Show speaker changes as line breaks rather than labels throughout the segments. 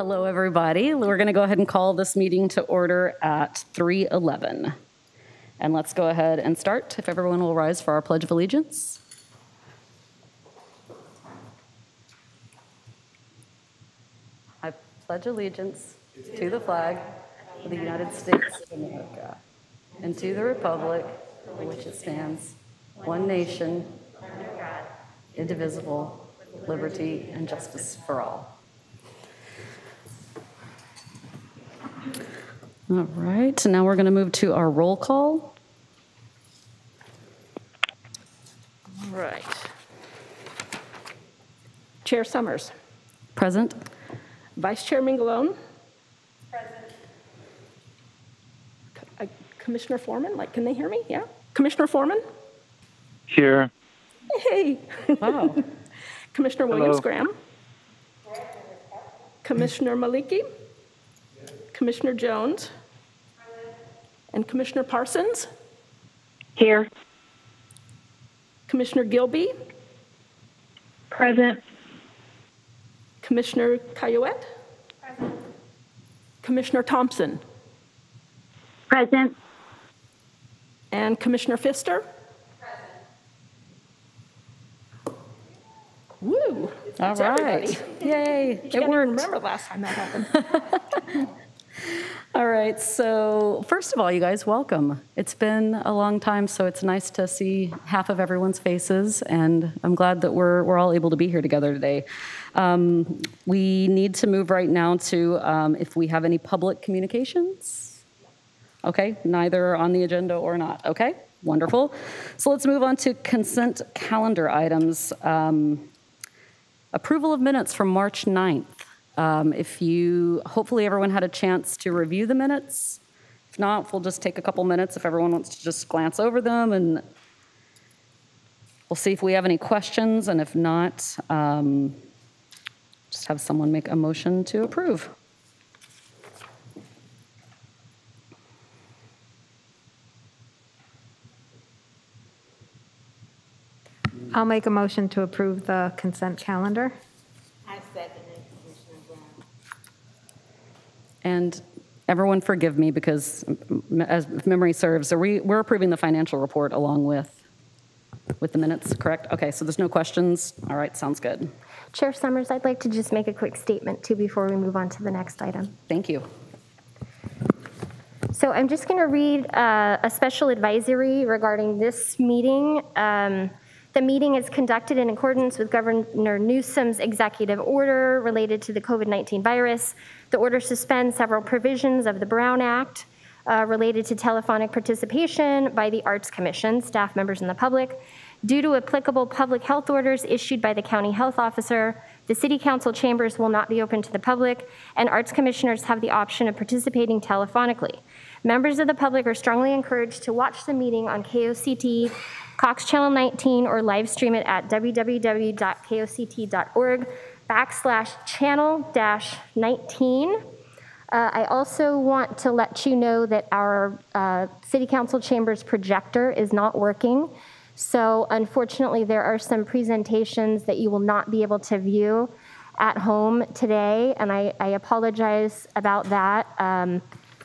Hello, everybody. We're going to go ahead and call this meeting to order at 3:11. And let's go ahead and start. If everyone will rise for our Pledge of Allegiance. I pledge allegiance to the flag of the United States of America and to the republic for which it stands, one nation, under God, indivisible, with liberty and justice for all. All right, so now we're going to move to our roll call.
All right. Chair Summers.
Present.
Vice Chair Mingalone. Present. Commissioner Foreman, can they hear me? Yeah? Commissioner Foreman?
Here.
Hey.
Wow.
Commissioner Williams-Graham. Commissioner Maliki. Commissioner Jones. And Commissioner Parsons.
Here.
Commissioner Gilby.
Present.
Commissioner Caillouette. Present. Commissioner Thompson.
Present.
And Commissioner Pfister. Woo!
All right.
Everybody.
Yay.
It worked. Remember last time that happened.
All right. So first of all, you guys, welcome. It's been a long time, so it's nice to see half of everyone's faces, and I'm glad that we're all able to be here together today. We need to move right now to if we have any public communications. Okay. Neither on the agenda or not. Okay. Wonderful. So let's move on to consent calendar items. Approval of minutes from March 9th. Hopefully everyone had a chance to review the minutes. If not, we'll just take a couple minutes if everyone wants to just glance over them, and we'll see if we have any questions, and if not, just have someone make a motion to approve.
I'll make a motion to approve the consent calendar.
I second it, Commissioner Brown.
And everyone forgive me because, as memory serves, we're approving the financial report along with the minutes, correct? Okay, so there's no questions. All right, sounds good.
Chair Summers, I'd like to just make a quick statement too before we move on to the next item.
Thank you.
So I'm just going to read a special advisory regarding this meeting. The meeting is conducted in accordance with Governor Newsom's executive order related to the COVID-19 virus. The order suspends several provisions of the Brown Act related to telephonic participation by the Arts Commission, staff members, and the public. Due to applicable public health orders issued by the county health officer, the city council chambers will not be open to the public, and arts commissioners have the option of participating telephonically. Members of the public are strongly encouraged to watch the meeting on KOCT, Cox Channel 19, or live stream it at www.koct.org/channel-19. I also want to let you know that our city council chambers projector is not working. So unfortunately, there are some presentations that you will not be able to view at home today, and I apologize about that.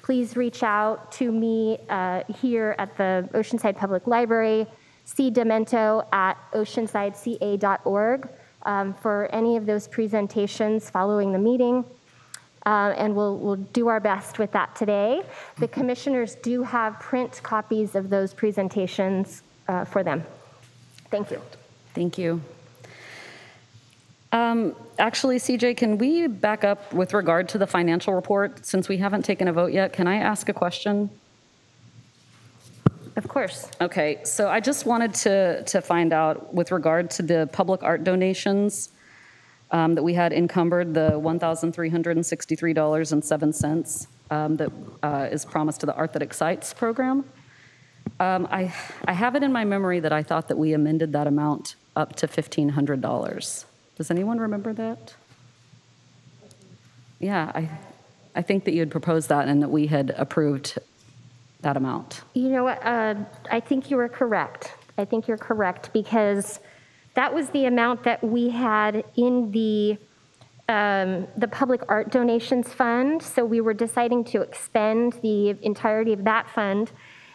Please reach out to me here at the Oceanside Public Library, cdemento@oceansideca.org for any of those presentations following the meeting. And we'll do our best with that today. The commissioners do have print copies of those presentations for them. Thank you.
Thank you. Actually, CJ, can we back up with regard to the financial report? Since we haven't taken a vote yet, can I ask a question?
Of course.
Okay, so I just wanted to find out with regard to the public art donations that we had encumbered, the $1,363.07 that is promised to the Art That Excites program. I have it in my memory that I thought that we amended that amount up to $1,500. Does anyone remember that? Yeah, I think that you had proposed that and that we had approved that amount.
You know what? I think you were correct. I think you're correct because that was the amount that we had in the the Public Art Donations Fund. So we were deciding to expend the entirety of that fund.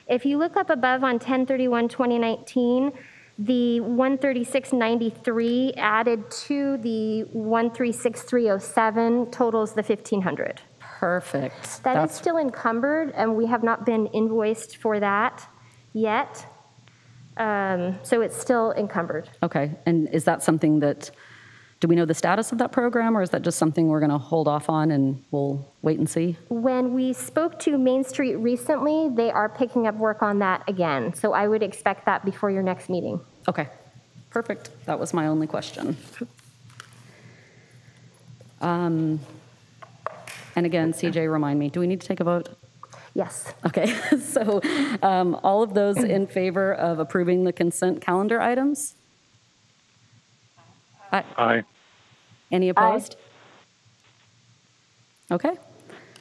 If you look up above on 10/31/2019, the 136.93 added to the 136.307 totals the 1,500.
Perfect.
That is still encumbered, and we have not been invoiced for that yet. So it's still encumbered.
Okay, and is that something that, do we know the status of that program, or is that just something we're going to hold off on and we'll wait and see?
When we spoke to Main Street recently, they are picking up work on that again. So I would expect that before your next meeting.
Okay, perfect. That was my only question. And again, CJ, remind me, do we need to take a vote?
Yes.
Okay, so all of those in favor of approving the consent calendar items?
Aye.
Any opposed? Okay,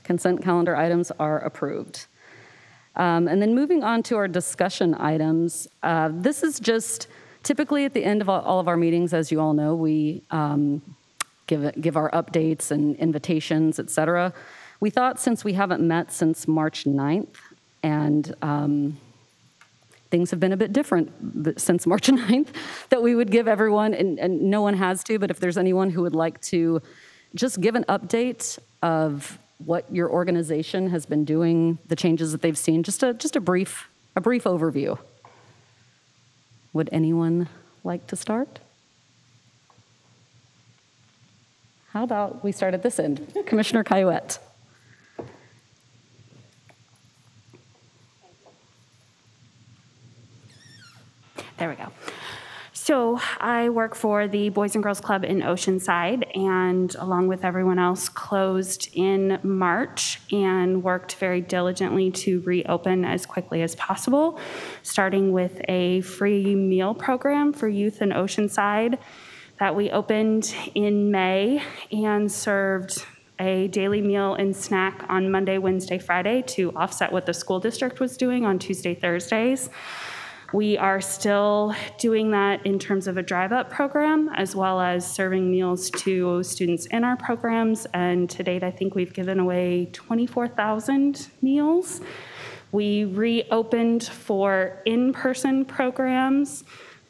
consent calendar items are approved. And then moving on to our discussion items, this is just typically at the end of all of our meetings, as you all know, we give our updates and invitations, et cetera. We thought since we haven't met since March 9th, and things have been a bit different since March 9th, that we would give everyone, and no one has to, but if there's anyone who would like to just give an update of what your organization has been doing, the changes that they've seen, just a brief overview. Would anyone like to start? How about we start at this end? Commissioner Caillouette.
There we go. So I work for the Boys and Girls Club in Oceanside, and along with everyone else, closed in March and worked very diligently to reopen as quickly as possible, starting with a free meal program for youth in Oceanside that we opened in May and served a daily meal and snack on Monday, Wednesday, Friday to offset what the school district was doing on Tuesday, Thursdays. We are still doing that in terms of a drive-up program, as well as serving meals to students in our programs. And to date, I think we've given away 24,000 meals. We reopened for in-person programs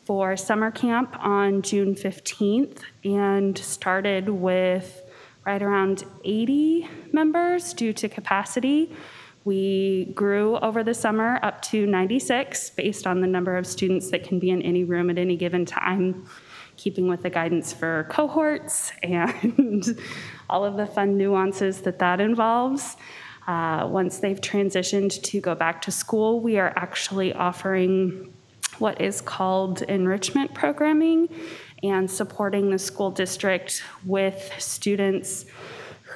for summer camp on June 15th and started with right around 80 members due to capacity. We grew over the summer up to 96 based on the number of students that can be in any room at any given time, keeping with the guidance for cohorts and all of the fun nuances that involves. Once they've transitioned to go back to school, we are actually offering what is called enrichment programming and supporting the school district with students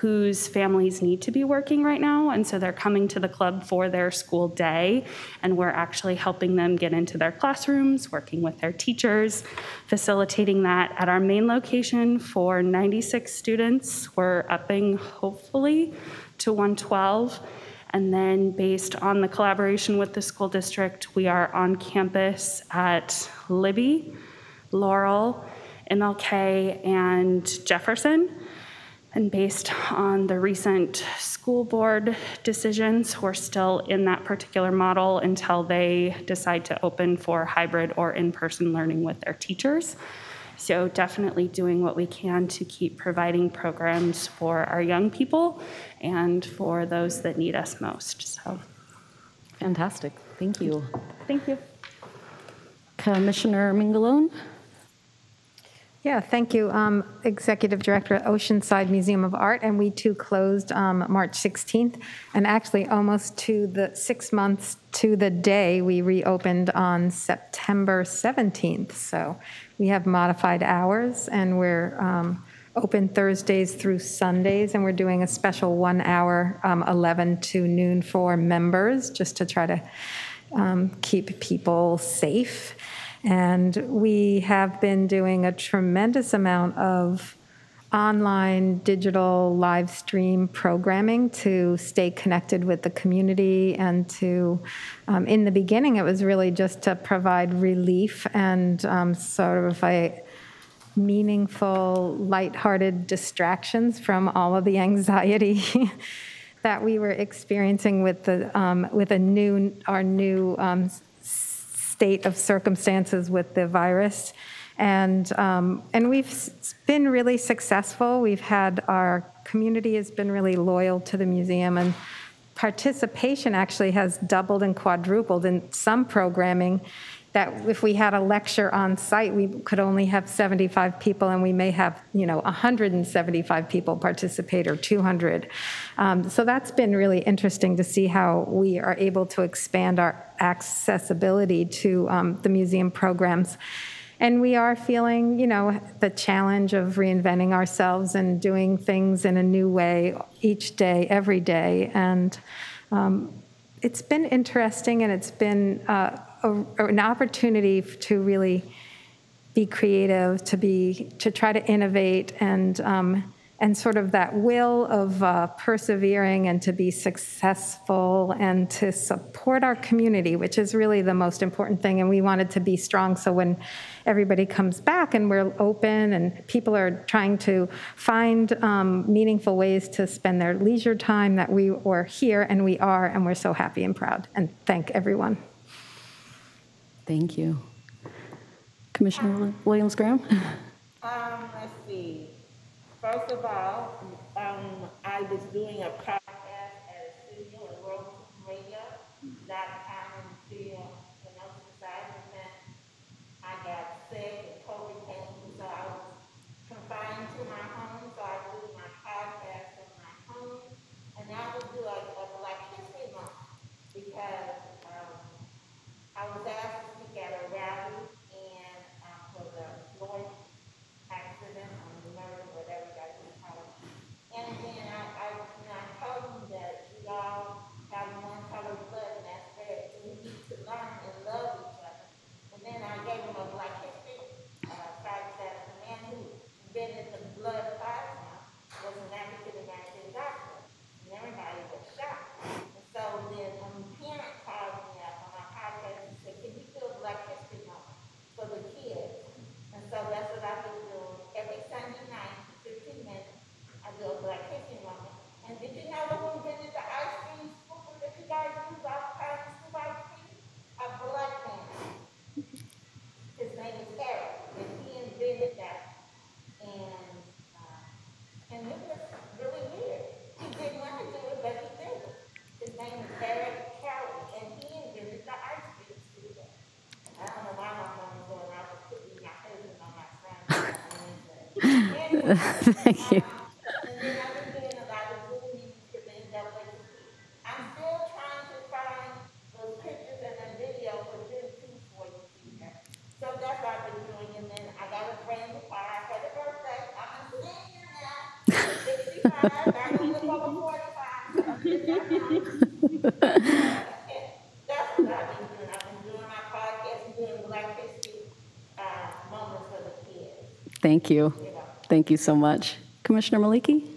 whose families need to be working right now, and so they're coming to the club for their school day, and we're actually helping them get into their classrooms, working with their teachers, facilitating that at our main location for 96 students. We're upping, hopefully, to 112, and then based on the collaboration with the school district, we are on campus at Libby, Laurel, MLK, and Jefferson. And based on the recent school board decisions, we're still in that particular model until they decide to open for hybrid or in-person learning with their teachers. So definitely doing what we can to keep providing programs for our young people and for those that need us most. So,
Fantastic. Thank you.
thank you.
Commissioner Mingalone?
Yeah, thank you. Executive Director at Oceanside Museum of Art, and we too closed March 16th, and actually almost to the 6 months to the day we reopened on September 17th. So we have modified hours, and we're open Thursdays through Sundays, and we're doing a special 1 hour, 11 to noon for members, just to try to keep people safe. And we have been doing a tremendous amount of online, digital, live stream programming to stay connected with the community and to, in the beginning, it was really just to provide relief and sort of meaningful, lighthearted distractions from all of the anxiety that we were experiencing with our new state of circumstances with the virus. And we've been really successful. Our community has been really loyal to the museum, and participation actually has doubled and quadrupled in some programming that if we had a lecture on site, we could only have 75 people, and we may have, 175 people participate or 200. So that's been really interesting to see how we are able to expand our accessibility to the museum programs. And we are feeling, the challenge of reinventing ourselves and doing things in a new way each day, every day. And it's been interesting, and it's been an opportunity to really be creative, to try to innovate, and sort of that will of persevering and to be successful and to support our community, which is really the most important thing. And we wanted to be strong, so when everybody comes back and we're open and people are trying to find meaningful ways to spend their leisure time, that we were here, and we are, and we're so happy and proud. And thank everyone.
Thank you. Commissioner Williams-Graham?
Let's see. First of all, I was doing a podcast at a studio at World Radio, that time in the studio in Oceanside, and then I got sick and COVID came, so I was confined to my home, so I do my podcast from my home, and I would do a Black History Month, because I was asked to speak at a rally and for the Floyd accident, or the murder, whatever that is called. And then I told them that we all have one color blood, and that's red, so we need to learn and love each other. And then I gave them a Black History fact that the man who invented the blood plasma was an African-American doctor, and everybody was shocked. And so then a parent called me up on my podcast and said, can you do a Black History Month for the kids? And so that's what I've been doing. Every Sunday night, 15 minutes, I do a Black History Moment. And did you know who invented the ice cream scooper that you guys use all the time to scoop ice cream? A black man. His name is Eric, and he invented that. And it was really weird. He didn't want to do it, but he did it. His name is Eric Kelly, and he invented the ice cream scooper. I don't know why my mom was going out to put me my husband on my son.
Thank you.
And then I've been doing a lot of Zoom meetings for the NAACP. I'm still trying to find those pictures and a video for Juneteenth for you here. So that's what I've been doing. And then I got a brand new car. I had a birthday. I'm a senior now. 65. I don't look over 45. So I'm just that's what I've been doing. I've been doing my podcast and doing Black History moments for the kids.
Thank you. Thank you so much. Commissioner Maliki?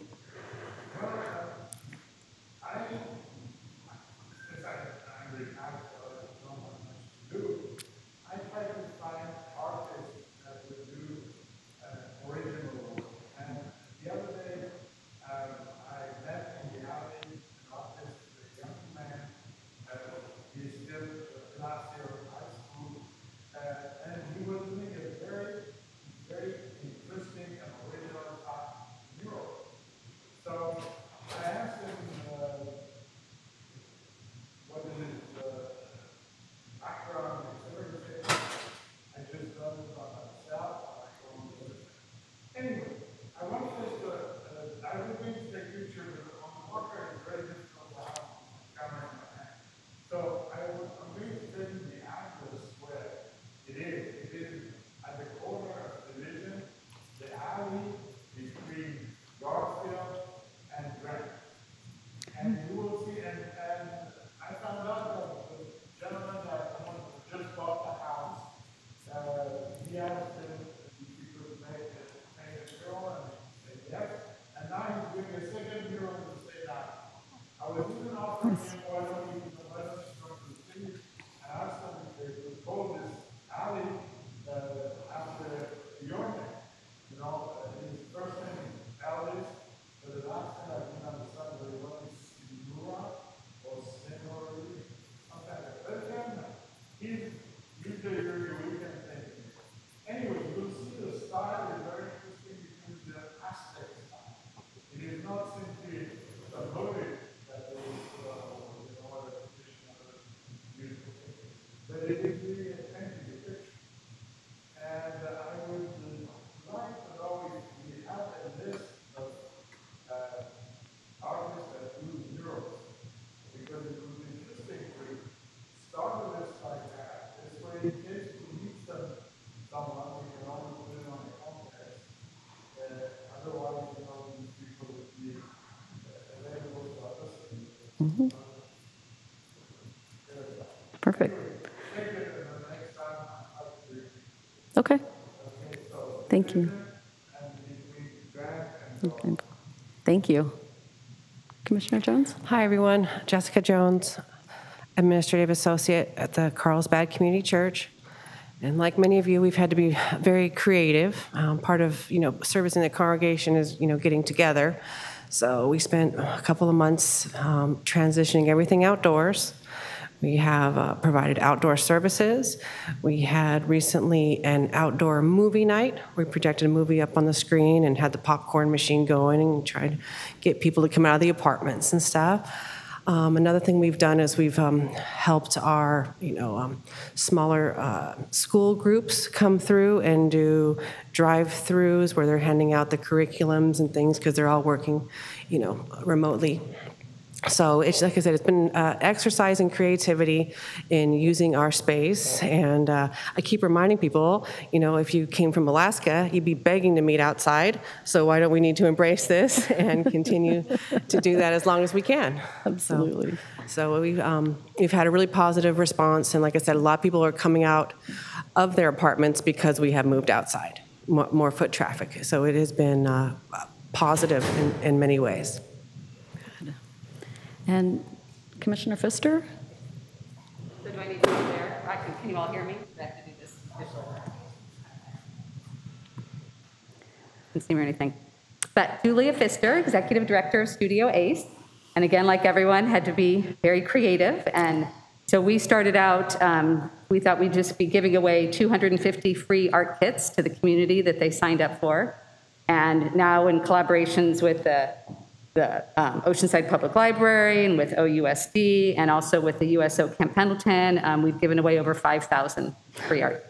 Perfect. Okay. Thank you. Okay. Thank you. Commissioner Jones?
Hi, everyone. Jessica Jones, Administrative Associate at the Carlsbad Community Church. And like many of you, we've had to be very creative. Part of, servicing the congregation is, getting together. So we spent a couple of months transitioning everything outdoors. We have provided outdoor services. We had recently an outdoor movie night. We projected a movie up on the screen and had the popcorn machine going and tried to get people to come out of the apartments and stuff. Another thing we've done is we've helped our, smaller school groups come through and do drive-throughs where they're handing out the curriculums and things because they're all working, remotely. So it's like I said, it's been exercise in creativity in using our space. And I keep reminding people, if you came from Alaska, you'd be begging to meet outside. So why don't we need to embrace this and continue to do that as long as we can?
Absolutely.
So we've had a really positive response. And like I said, a lot of people are coming out of their apartments because we have moved outside, more foot traffic. So it has been positive in many ways.
And Commissioner Pfister?
So do I need to go there? Can you all hear me? I have to do this official. Can't see me or anything. But Julia Pfister, Executive Director of Studio Ace. And again, like everyone, had to be very creative. And so we started out, we thought we'd just be giving away 250 free art kits to the community that they signed up for. And now in collaborations with the Oceanside Public Library and with OUSD and also with the USO Camp Pendleton, we've given away over 5,000 free art.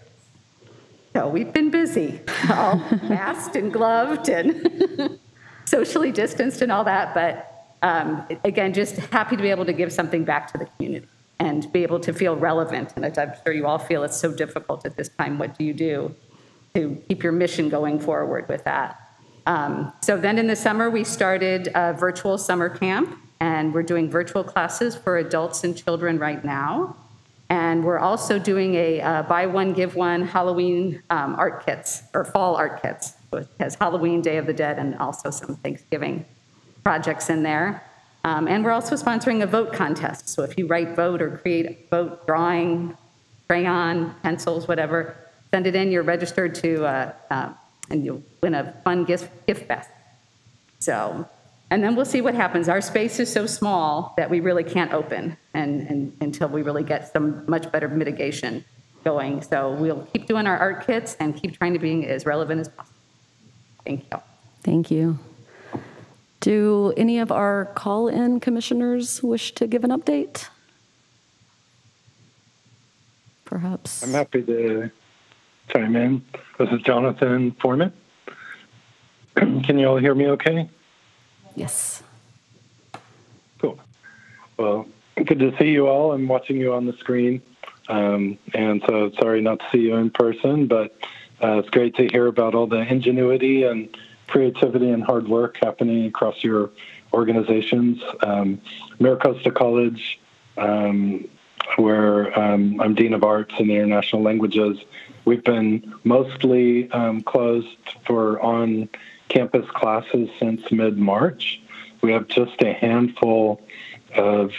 So we've been busy, all masked and gloved and socially distanced and all that. But again, just happy to be able to give something back to the community and be able to feel relevant. And I'm sure you all feel it's so difficult at this time. What do you do to keep your mission going forward with that? So then in the summer, we started a virtual summer camp, and we're doing virtual classes for adults and children right now. And we're also doing a buy one, give one Halloween art kits, or fall art kits. So it has Halloween, Day of the Dead, and also some Thanksgiving projects in there. And we're also sponsoring a vote contest. So if you write vote or create vote drawing, crayon, pencils, whatever, send it in. You're registered to and you'll win a fun gift basket. So, and then we'll see what happens. Our space is so small that we really can't open and until we really get some much better mitigation going. So we'll keep doing our art kits and keep trying to be as relevant as possible. Thank you.
Thank you. Do any of our call-in commissioners wish to give an update? Perhaps.
I'm happy to chime in. This is Jonathan Foreman. Can you all hear me okay?
Yes.
Cool. Well, good to see you all. I'm watching you on the screen. And so sorry not to see you in person, but it's great to hear about all the ingenuity and creativity and hard work happening across your organizations. MiraCosta College, where I'm Dean of Arts and International Languages, we've been mostly closed for on-campus classes since mid-March. We have just a handful of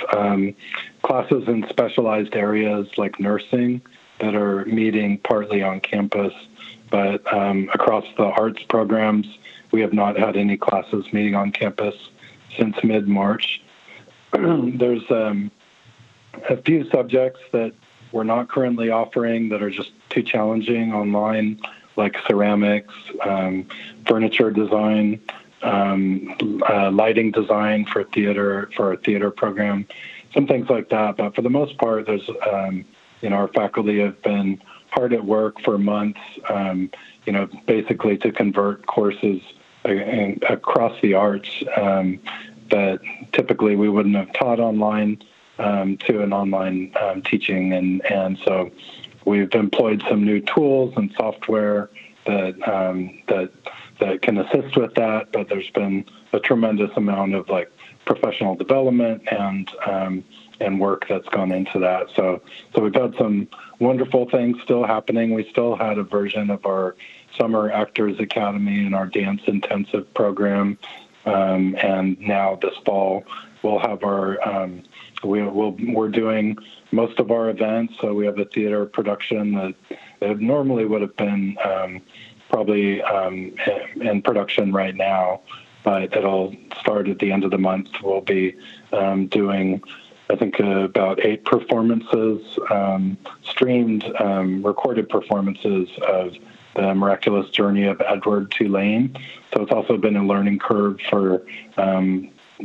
classes in specialized areas like nursing that are meeting partly on campus, but across the arts programs, we have not had any classes meeting on campus since mid-March. There's a few subjects that we're not currently offering that are just too challenging online, like ceramics, furniture design, lighting design for our theater program, some things like that. But for the most part, there's our faculty have been hard at work for months, basically to convert courses across the arts that typically we wouldn't have taught online to an online teaching, and so we've employed some new tools and software that can assist with that. But there's been a tremendous amount of professional development and work that's gone into that. So we've had some wonderful things still happening. We still had a version of our Summer Actors Academy and our dance intensive program. And now this fall we'll have our we're doing most of our events. So we have a theater production that normally would have been probably in production right now, but it'll start at the end of the month. We'll be doing, I think, about 8 performances, streamed, recorded performances of The Miraculous Journey of Edward Tulane. So it's also been a learning curve for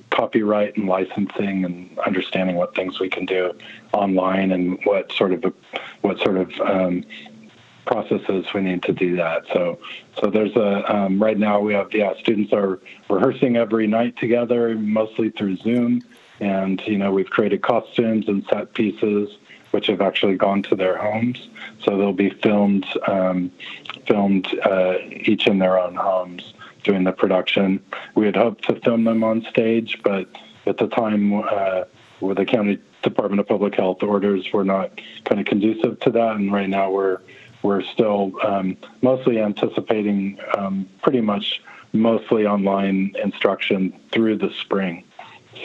copyright and licensing and understanding what things we can do online and what sort of processes we need to do that. So there's right now we have students are rehearsing every night together, mostly through Zoom, and we've created costumes and set pieces which have actually gone to their homes. So they'll be filmed each in their own homes doing the production. We had hoped to film them on stage, but at the time where the County Department of Public Health orders were not kind of conducive to that, and right now we're still mostly anticipating pretty much mostly online instruction through the spring.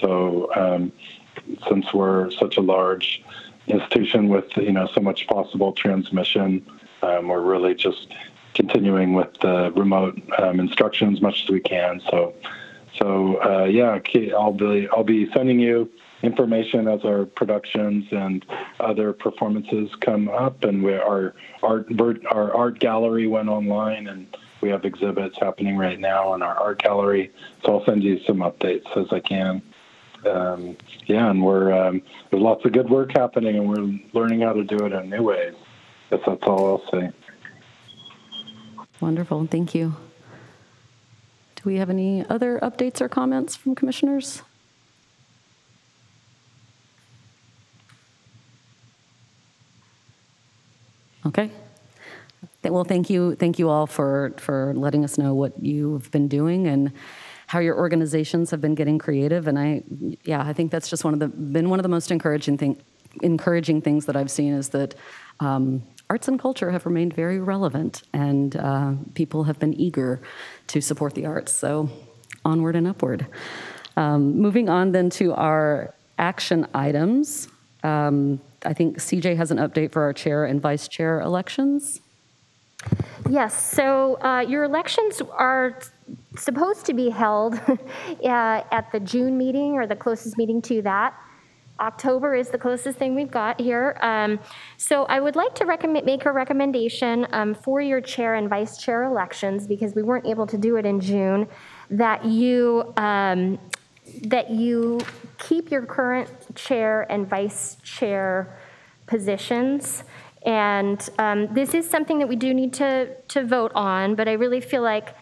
So since we're such a large institution with so much possible transmission, we're really just continuing with the remote instruction as much as we can. So yeah, I'll be sending you information as our productions and other performances come up, and our art gallery went online, and we have exhibits happening right now in our art gallery. So I'll send you some updates as I can. And we're there's lots of good work happening, and we're learning how to do it in new ways. That's all I'll say.
Wonderful, thank you. Do we have any other updates or comments from commissioners? Okay. Well, thank you all for letting us know what you've been doing and how your organizations have been getting creative. And I think that's just been one of the most encouraging things that I've seen is that arts and culture have remained very relevant, and people have been eager to support the arts. So onward and upward. Moving on then to our action items. I think CJ has an update for our chair and vice chair elections.
Yes, so your elections are supposed to be held at the June meeting, or the closest meeting to that. October is the closest thing we've got here. So I would like to make a recommendation for your chair and vice chair elections, because we weren't able to do it in June, that you keep your current chair and vice chair positions. And this is something that we do need to vote on, but I really feel like,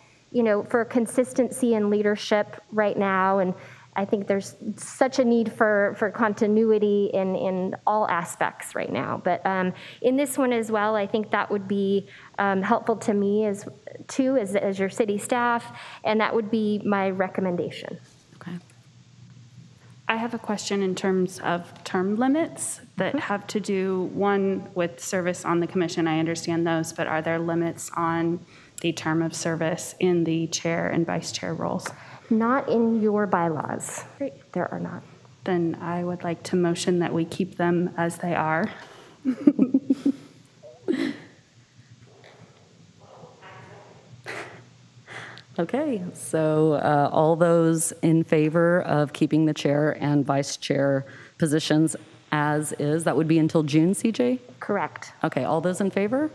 for consistency and leadership right now, and I think there's such a need for continuity in all aspects right now. But in this one as well, I think that would be helpful to me as your city staff, and that would be my recommendation.
Okay.
I have a question in terms of term limits that have to do, one, with service on the commission. I understand those, but are there limits on the term of service in the chair and vice chair roles?
Not in your bylaws. There are not.
Then I would like to motion that we keep them as they are.
Okay, so all those in favor of keeping the chair and vice chair positions as is, that would be until June, CJ?
Correct.
Okay, all those in favor?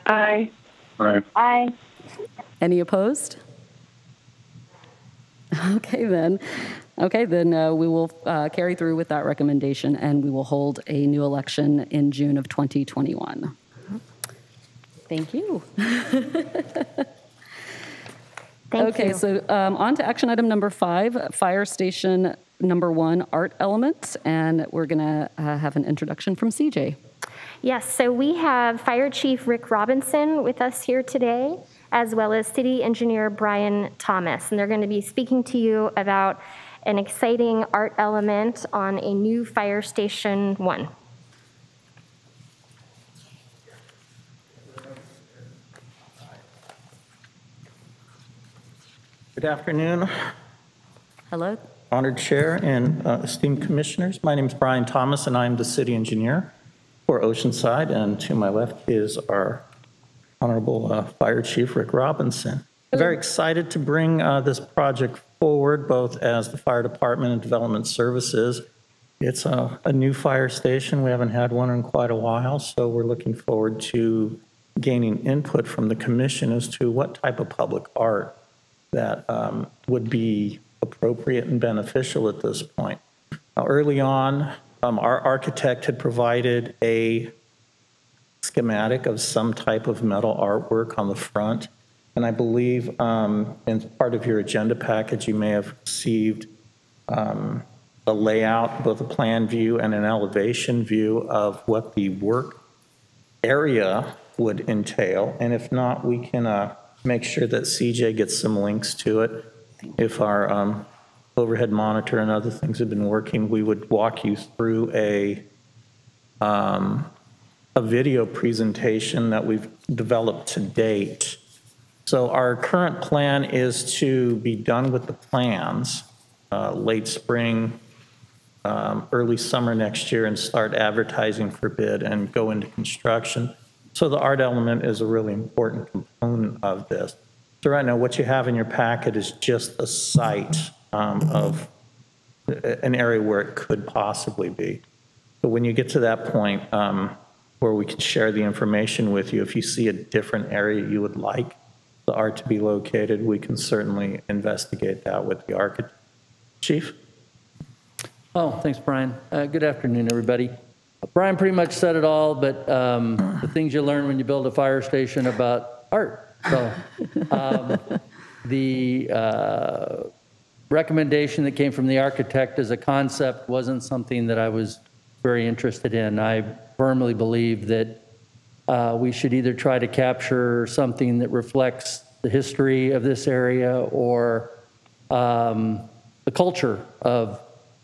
Aye.
Right.
Aye.
Any opposed? Okay, then. Okay, then we will carry through with that recommendation, and we will hold a new election in June of 2021. Thank you.
Thank you.
So on to action item number 5, fire station number 1, art elements, and we're going to have an introduction from CJ.
Yes, so we have Fire Chief Rick Robinson with us here today, as well as City Engineer Brian Thomas, and they're going to be speaking to you about an exciting art element on a new Fire Station 1.
Good afternoon.
Hello.
Honored Chair and esteemed commissioners. My name is Brian Thomas, and I'm the city engineer for Oceanside. And to my left is our Honorable Fire Chief Rick Robinson. I'm very excited to bring this project forward, both as the Fire Department and Development Services. It's a new fire station. We haven't had one in quite a while, so we're looking forward to gaining input from the commission as to what type of public art that would be appropriate and beneficial at this point. Now, early on, our architect had provided a schematic of some type of metal artwork on the front, and I believe in part of your agenda package, you may have received a layout, both a plan view and an elevation view of what the work area would entail, and if not, we can make sure that CJ gets some links to it. If our overhead monitor and other things have been working, we would walk you through a video presentation that we've developed to date. So our current plan is to be done with the plans late spring, early summer next year, and start advertising for bid and go into construction. So the art element is a really important component of this. So right now, what you have in your packet is just a site of an area where it could possibly be. So when you get to that point where we can share the information with you, if you see a different area you would like the art to be located, we can certainly investigate that with the architect. Chief?
Oh, thanks, Brian. Good afternoon, everybody. Brian pretty much said it all, but the things you learn when you build a fire station about art. So the recommendation that came from the architect as a concept wasn't something that I was very interested in. I firmly believe that we should either try to capture something that reflects the history of this area or the culture of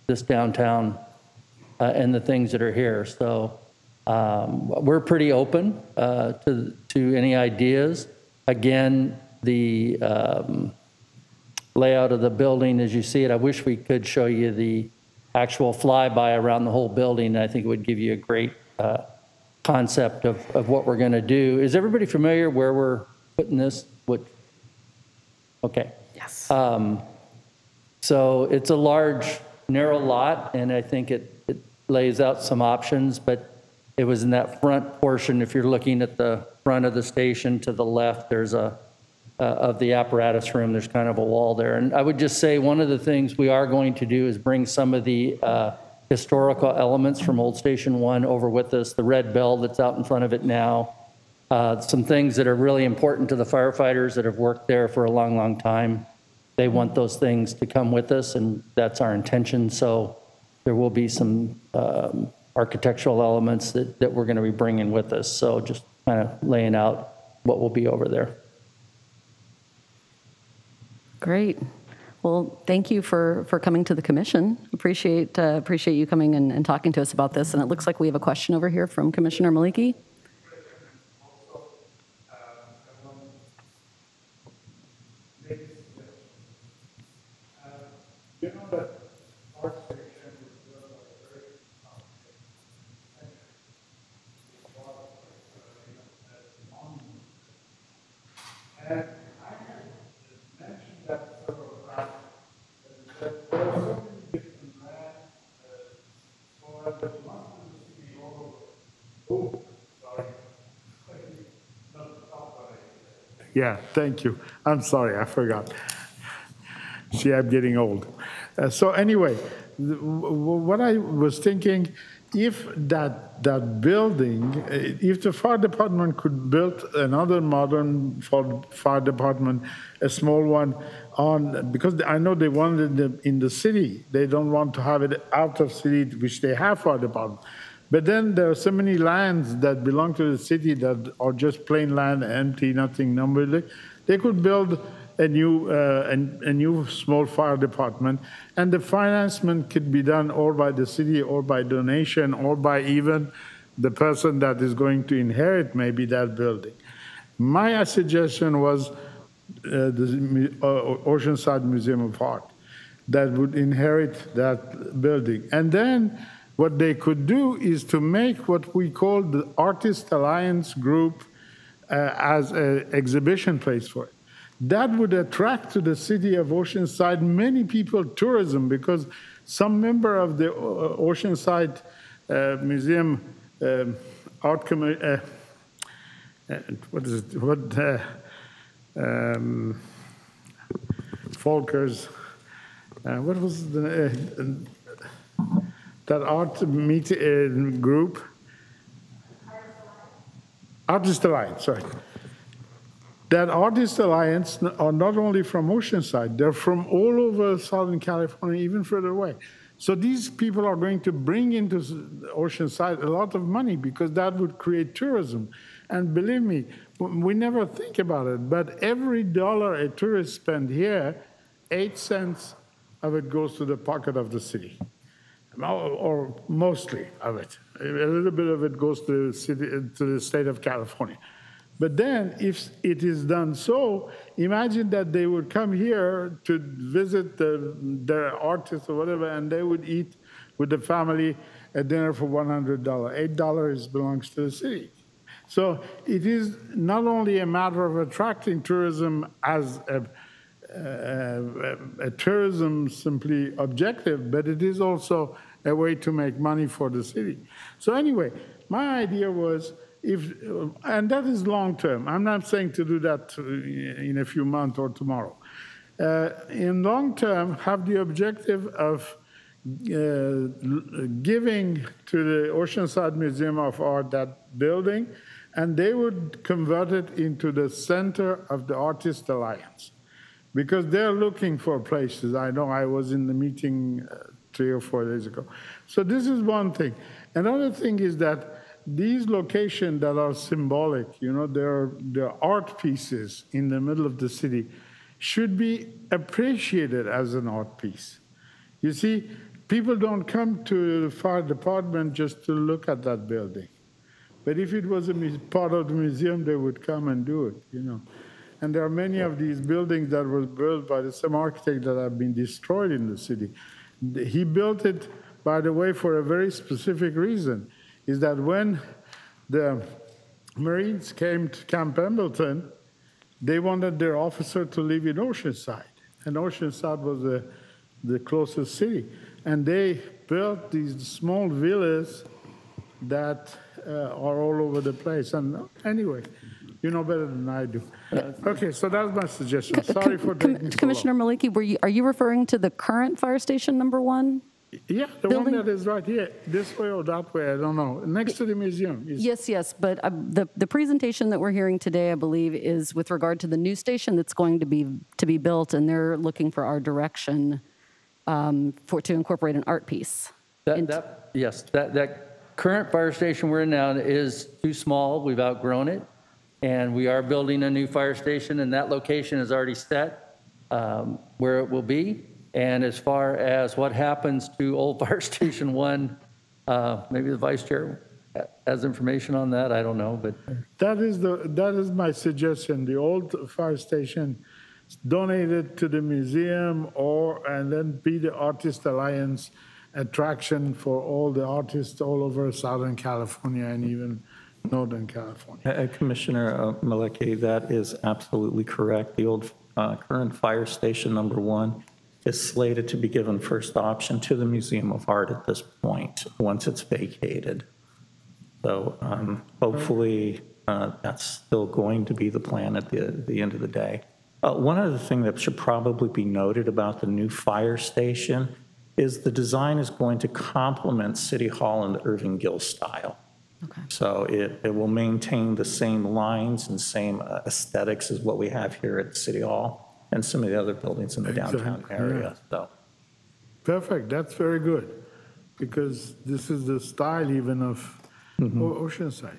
this downtown and the things that are here. So we're pretty open to any ideas. Again, the layout of the building as you see it, I wish we could show you the actual flyby around the whole building. I think it would give you a great concept of what we're going to do. Is everybody familiar where we're putting this? Okay.
Yes.
So it's a large, narrow lot, and I think it lays out some options, but it was in that front portion. If you're looking at the front of the station to the left, there's of the apparatus room, there's kind of a wall there. And I would just say one of the things we are going to do is bring some of the historical elements from Old Station 1 over with us, the red bell that's out in front of it now, some things that are really important to the firefighters that have worked there for a long, long time. They want those things to come with us, and that's our intention. So there will be some architectural elements that we're going to be bringing with us. So just kind of laying out what will be over there.
Great. Well, thank you for coming to the commission. Appreciate you coming and talking to us about this. And it looks like we have a question over here from Commissioner Maliki.
Yeah, thank you. I'm sorry, I forgot. See, I'm getting old. So anyway, what I was thinking, if that building, if the fire department could build another modern fire department, a small one, because I know they want it in the city. They don't want to have it out of city, which they have fire department. But then there are so many lands that belong to the city that are just plain land, empty, nothing numbered. They could build a new small fire department, and the financement could be done or by the city or by donation or by even the person that is going to inherit maybe that building. My suggestion was the Oceanside Museum of Art that would inherit that building. And then what they could do is to make what we call the Artist Alliance Group as an exhibition place for it. That would attract to the city of Oceanside many people, tourism, because some member of the Oceanside Museum Art Committee, what is it? Folkers, what was the that art group? Artist Alliance, sorry. That Artist Alliance are not only from Oceanside, they're from all over Southern California, even further away. So these people are going to bring into Oceanside a lot of money because that would create tourism. And believe me, we never think about it, but every dollar a tourist spends here, 8 cents of it goes to the pocket of the city, or mostly of it. A little bit of it goes to the city, to the state of California. But then, if it is done so, imagine that they would come here to visit their artists or whatever, and they would eat with the family a dinner for $100. $8 belongs to the city. So it is not only a matter of attracting tourism as a tourism simply objective, but it is also a way to make money for the city. So anyway, my idea was, and that is long term. I'm not saying to do that in a few months or tomorrow. In long term, have the objective of giving to the Oceanside Museum of Art that building, and they would convert it into the center of the Artist Alliance, because they're looking for places. I know I was in the meeting 3 or 4 days ago. So this is one thing. Another thing is that these locations that are symbolic, you know, they're art pieces in the middle of the city, should be appreciated as an art piece. You see, people don't come to the fire department just to look at that building. But if it was a part of the museum, they would come and do it, you know. And there are many of these buildings that were built by the same architect that have been destroyed in the city. He built it, by the way, for a very specific reason, is that when the Marines came to Camp Pendleton, they wanted their officer to live in Oceanside. And Oceanside was the closest city. And they built these small villas that are all over the place. And anyway, you know better than I do. Okay, so that's my suggestion. Sorry for taking
Commissioner Maliki, are you referring to the current fire station number 1?
Yeah, the building? One that is right here, this way or that way, I don't know, next to the museum.
Yes, but the presentation that we're hearing today, I believe, is with regard to the new station that's going to be built, and they're looking for our direction to incorporate an art piece.
Yes, that current fire station we're in now is too small. We've outgrown it, and we are building a new fire station, and that location is already set where it will be. And as far as what happens to old Fire Station 1, maybe the Vice Chair has information on that. I don't know, but
that is my suggestion. The old fire station, donate it to the museum, and then be the Artist Alliance attraction for all the artists all over Southern California and even Northern California.
Commissioner Maliki, that is absolutely correct. The old current fire station number 1 is slated to be given first option to the Museum of Art at this point, once it's vacated. So hopefully that's still going to be the plan at the end of the day. One other thing that should probably be noted about the new fire station is the design is going to complement City Hall in the Irving Gill style.
Okay.
So it will maintain the same lines and same aesthetics as what we have here at City Hall and some of the other buildings in the downtown area. So.
Perfect, that's very good, because this is the style even of Oceanside.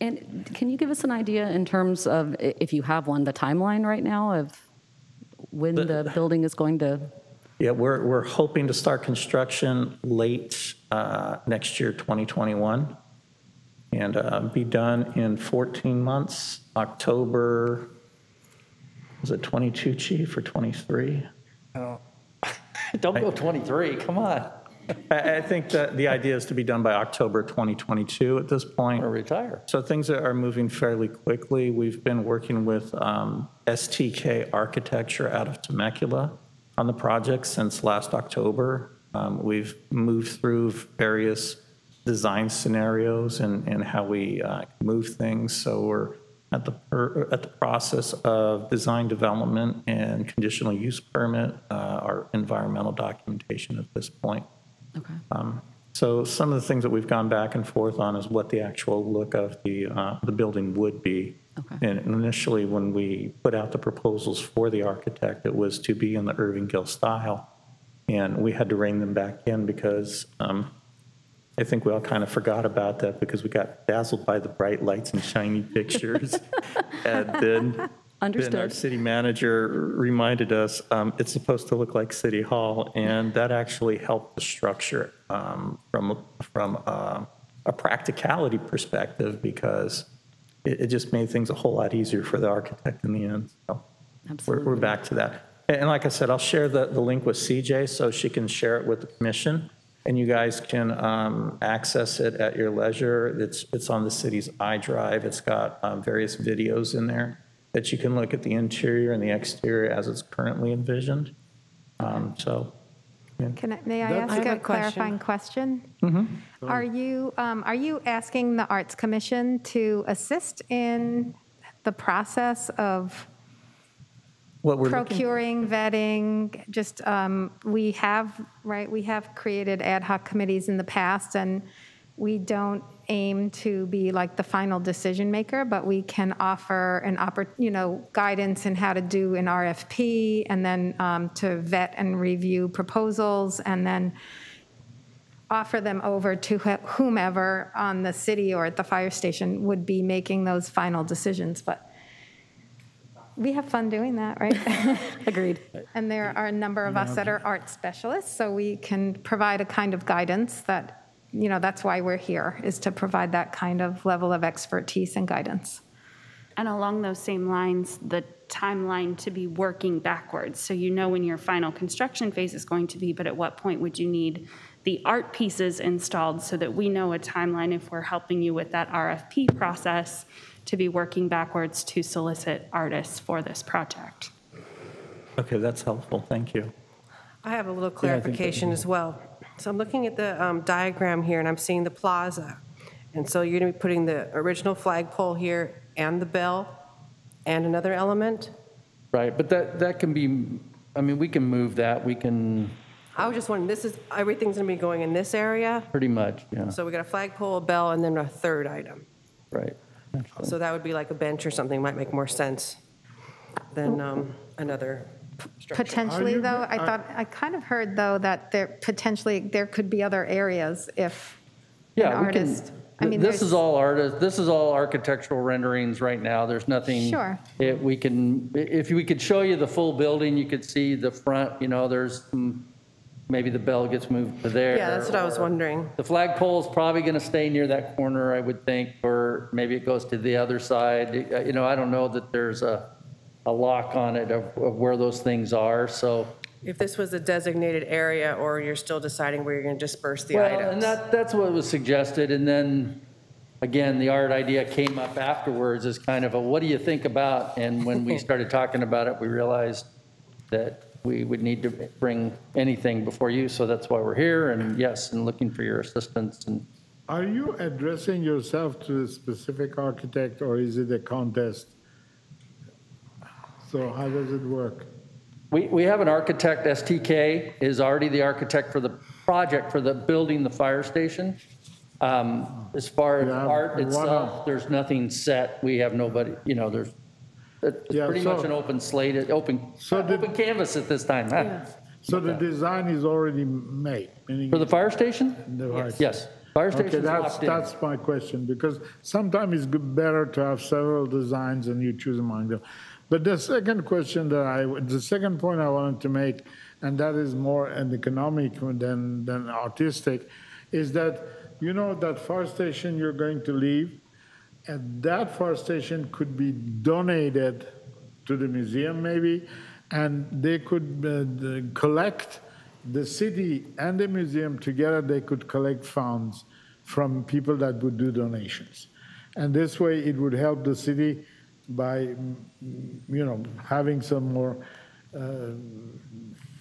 And can you give us an idea in terms of, if you have one, the timeline right now of when the building is going to?
Yeah, we're hoping to start construction late next year, 2021, and be done in 14 months, October, was it 22, Chief, or 23?
Oh. Don't go 23, come on.
I think that the idea is to be done by October 2022 at this point.
Or retire.
So things are moving fairly quickly. We've been working with STK Architecture out of Temecula on the project since last October. We've moved through various design scenarios and how we move things. So we're at the process of design development and conditional use permit, our environmental documentation at this point.
Okay.
So some of the things that we've gone back and forth on is what the actual look of the building would be.
Okay.
And initially, when we put out the proposals for the architect, it was to be in the Irving Gill style. And we had to rein them back in because I think we all kind of forgot about that because we got dazzled by the bright lights and shiny pictures. And then our city manager reminded us it's supposed to look like City Hall, and that actually helped the structure from a practicality perspective, because it just made things a whole lot easier for the architect in the end. So we're back to that. And like I said, I'll share the link with CJ so she can share it with the commission, and you guys can access it at your leisure. It's on the city's iDrive. It's got various videos in there that you can look at the interior and the exterior as it's currently envisioned. So, yeah.
May I ask a clarifying question?
Mm-hmm.
Are you asking the Arts Commission to assist in the process of procuring, vetting? Just we have created ad hoc committees in the past, and we don't aim to be like the final decision maker, but we can offer guidance in how to do an RFP, and then to vet and review proposals, and then offer them over to whomever on the city or at the fire station would be making those final decisions. But we have fun doing that, right?
Agreed.
And there are a number of us that are art specialists, so we can provide a kind of guidance that, that's why we're here, is to provide that kind of level of expertise and guidance.
And along those same lines, the timeline to be working backwards. So when your final construction phase is going to be, but at what point would you need the art pieces installed, so that we know a timeline if we're helping you with that RFP process to be working backwards to solicit artists for this project.
Okay, that's helpful. Thank you.
I have a little clarification as well. So I'm looking at the diagram here, and I'm seeing the plaza. And so you're going to be putting the original flagpole here and the bell and another element?
Right, but that can be, we can move that. We can.
I was just wondering, everything's going to be going in this area?
Pretty much, yeah.
So we got a flagpole, a bell, and then a third item.
Right.
So that would be like a bench or something, might make more sense than another structure.
Potentially, though, I kind of heard, though, that there could be other areas if an artist.
This is all artists. This is all architectural renderings right now. There's nothing.
Sure.
If we could show you the full building, you could see the front. There's maybe the bell gets moved to there.
Yeah, that's what I was wondering.
The flagpole is probably going to stay near that corner, I would think, or maybe it goes to the other side. I don't know that there's a lock on it of where those things are. So
if this was a designated area, or you're still deciding where you're going to disperse the items.
And that's what was suggested. And then again, the art idea came up afterwards as kind of what do you think about? And when we started talking about it, we realized that we would need to bring anything before you. So that's why we're here. And yes, and looking for your assistance. And
are you addressing yourself to a specific architect, or is it a contest? So how does it work?
We have an architect, STK is already the architect for the project for the building the fire station. As far as art itself, there's nothing set. We have nobody, you know, it's pretty much an open slate, open canvas at this time. Huh?
So the design is already made?
For the fire station? Yes. Fire station's locked in.
That's my question, because sometimes it's better to have several designs and you choose among them. But the second question the second point I wanted to make, and that is more an economic than artistic, is that, you know, that fire station you're going to leave, and that fire station could be donated to the museum maybe, and they could collect, the city and the museum together, they could collect funds from people that would do donations. And this way it would help the city by, you know, having some more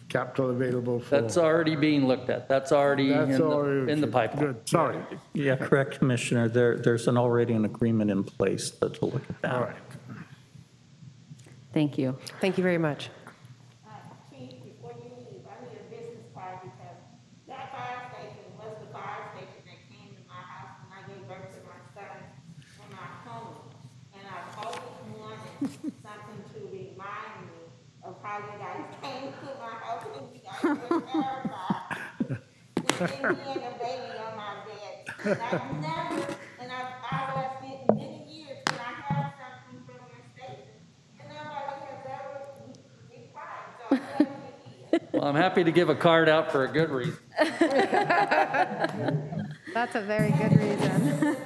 capital available for.
That's already being looked at. That's already in the pipeline.
Good. Sorry.
Yeah, correct, Commissioner. There's already an agreement in place to look at that.
All right.
Thank you.
Thank you very much.
Chief, before you leave, I need a business card because that fire station was the fire station that came to my house when I gave birth to my son when I home. And I've always wanted something to remind me of how you guys came to my house and you guys were terrified. And me and a baby on my bed. And I've never, and I've asked it many years, can I have something from your station? And nobody has ever replied. So I'm glad you're here.
Well, I'm happy to give a card out for a good reason.
That's a very good reason.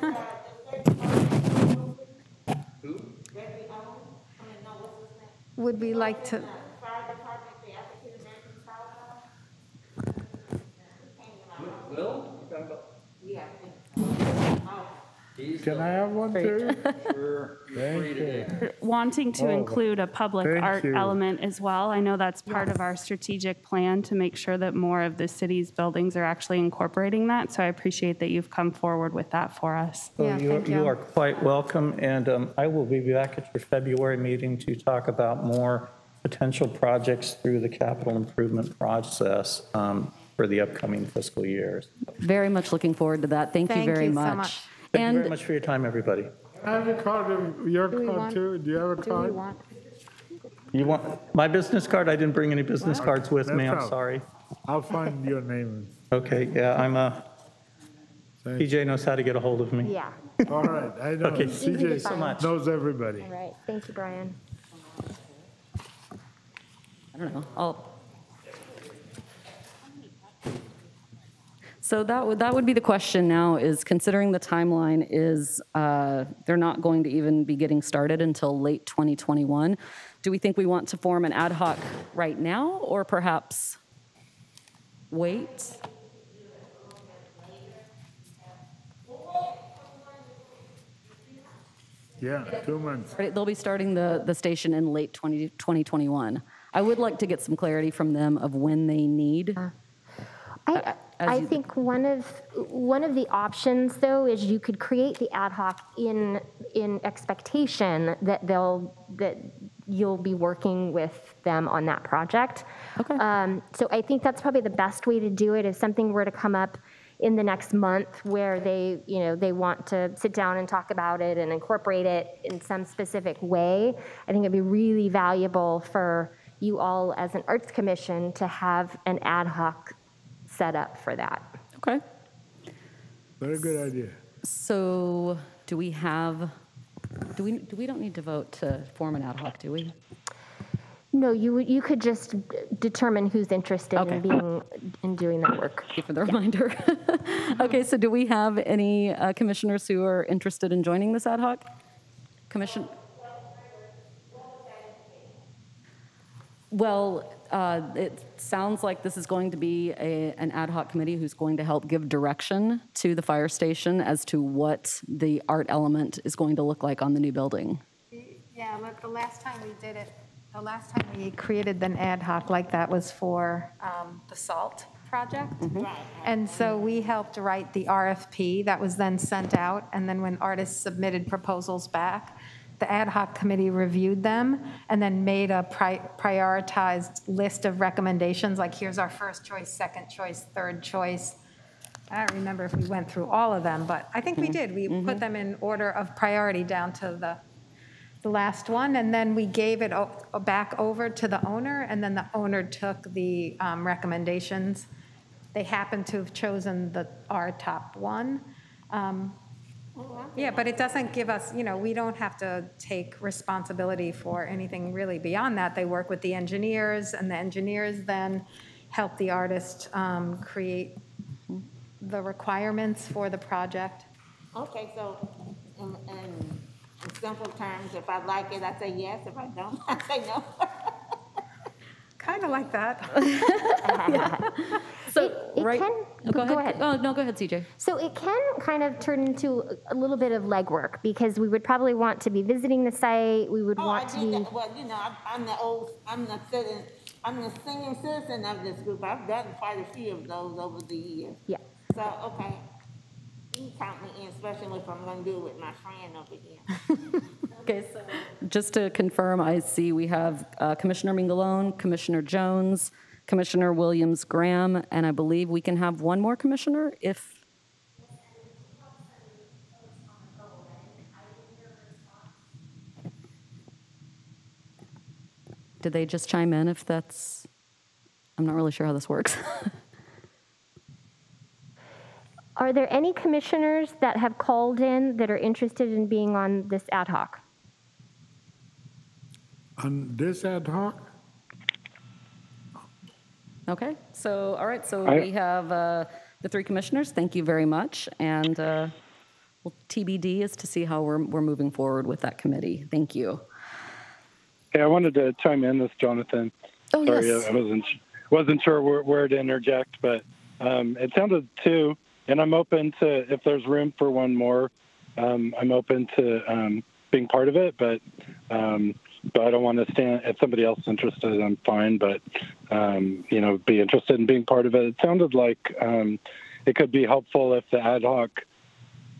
Would we like to?
Will?
Can I have one too?
Thank you.
Wanting to include a public
thank
art
you.
element as well. I know that's part of our strategic plan to make sure that more of the city's buildings are actually incorporating that. So I appreciate that you've come forward with that for us.
So
Yeah, thank you.
you are quite welcome, and I will be back at your February meeting to talk about more potential projects through the capital improvement process for the upcoming fiscal years.
Very much looking forward to that. Thank you very
so
much.
much.
Thank you very much for your time, everybody.
I have a card, your card too. Do you have a
Do we
card?
want?
You want my business card? I didn't bring any business cards with me, I'm
That's
sorry.
I'll find your name.
Okay, yeah, PJ knows how to get a hold of me.
Yeah.
All right, I know.
Okay,
CJ
so much.
knows everybody.
All right. Thank you, Brian.
I don't know. So that would be the question now, is considering the timeline is they're not going to even be getting started until late 2021. Do we think we want to form an ad hoc right now or perhaps wait?
Yeah, 2 months.
They'll be starting the station in late 2021. I would like to get some clarity from them of when they need.
I think one of the options, though, is you could create the ad hoc in expectation that you'll be working with them on that project.
Okay.
So I think that's probably the best way to do it. If something were to come up in the next month where they want to sit down and talk about it and incorporate it in some specific way, I think it'd be really valuable for you all as an arts commission to have an ad hoc set up for that.
Okay.
Very good idea.
So do we don't need to vote to form an ad hoc, do we?
No, you could just determine who's interested in doing that work.
Thank you for the reminder. Okay, so do we have any commissioners who are interested in joining this ad hoc commission? Well, it sounds like this is going to be an ad hoc committee who's going to help give direction to the fire station as to what the art element is going to look like on the new building.
Yeah, look, the last time we created an ad hoc like that was for the SALT project. And so we helped write the RFP that was then sent out. And then when artists submitted proposals back, the ad hoc committee reviewed them and then made a prioritized list of recommendations, like here's our first choice, second choice, third choice. I don't remember if we went through all of them, but I think we did. We put them in order of priority down to the last one, and then we gave it back over to the owner, and then the owner took the recommendations. They happened to have chosen our top one. Yeah, but it doesn't give us, we don't have to take responsibility for anything really beyond that. They work with the engineers, and the engineers then help the artist create the requirements for the project.
Okay, so in simple terms, if I like it, I say yes. If I don't, I say no.
Kind of like that.
So,
It can,
go ahead.
ahead.
Oh, no, go ahead, CJ.
So it can kind of turn into a little bit of legwork, because we would probably want to be visiting the site. We would want to be.
Well, I'm the senior citizen of this group. I've done quite a few of those over the years.
Yeah.
So, okay, you can count me in, especially if I'm going to do it with my friend over here.
Okay, so just to confirm, I see we have Commissioner Mingalone, Commissioner Jones, Commissioner Williams-Graham, and I believe we can have one more commissioner if... Did they just chime in if that's... I'm not really sure how this works.
Are there any commissioners that have called in that are interested in being on this ad hoc?
On this ad hoc?
Okay, so, all right, so we have the three commissioners. Thank you very much. And well, TBD is to see how we're moving forward with that committee. Thank you.
Hey, I wanted to chime in. This is Jonathan.
Oh,
Sorry,
yes.
I wasn't sure where to interject, but it sounded two, and I'm open to, if there's room for one more, I'm open to being part of it, but I don't want to stand. If somebody else is interested, I'm fine, but, be interested in being part of it. It sounded like it could be helpful if the ad hoc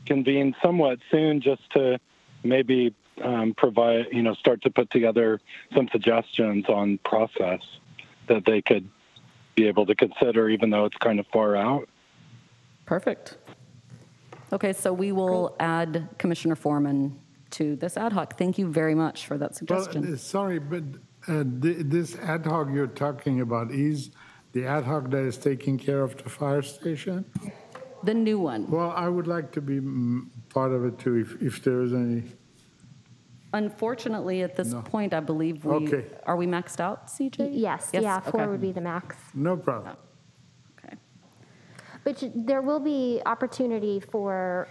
convened somewhat soon, just to maybe provide, start to put together some suggestions on process that they could be able to consider, even though it's kind of far out. Perfect.
Okay, so we will add Commissioner Foreman to this ad hoc. Thank you very much for that suggestion.
Well, sorry, but this ad hoc you're talking about is the ad hoc that is taking care of the fire station?
The new one.
Well, I would like to be part of it too, if there is any.
Unfortunately, at this point, I believe are we maxed out, CJ?
Yes, yeah, 4 would be the max.
No problem.
Okay.
But there will be opportunity for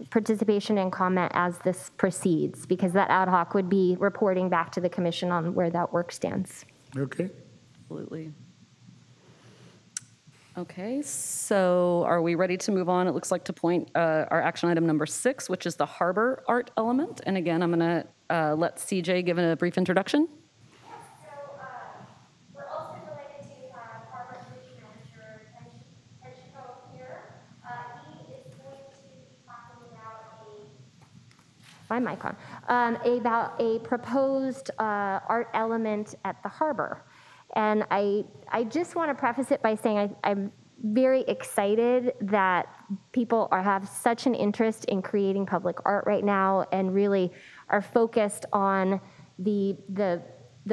participation and comment as this proceeds, because that ad hoc would be reporting back to the commission on where that work stands.
Okay.
Absolutely. Okay, so are we ready to move on? It looks like to point our action item number 6, which is the harbor art element. And again, I'm going to let CJ give a brief introduction.
We're also delighted to have Harbor Division Manager Ted Chico here. He is going to be talking about a proposed art element at the harbor. And I just want to preface it by saying I'm very excited that people have such an interest in creating public art right now, and really are focused on the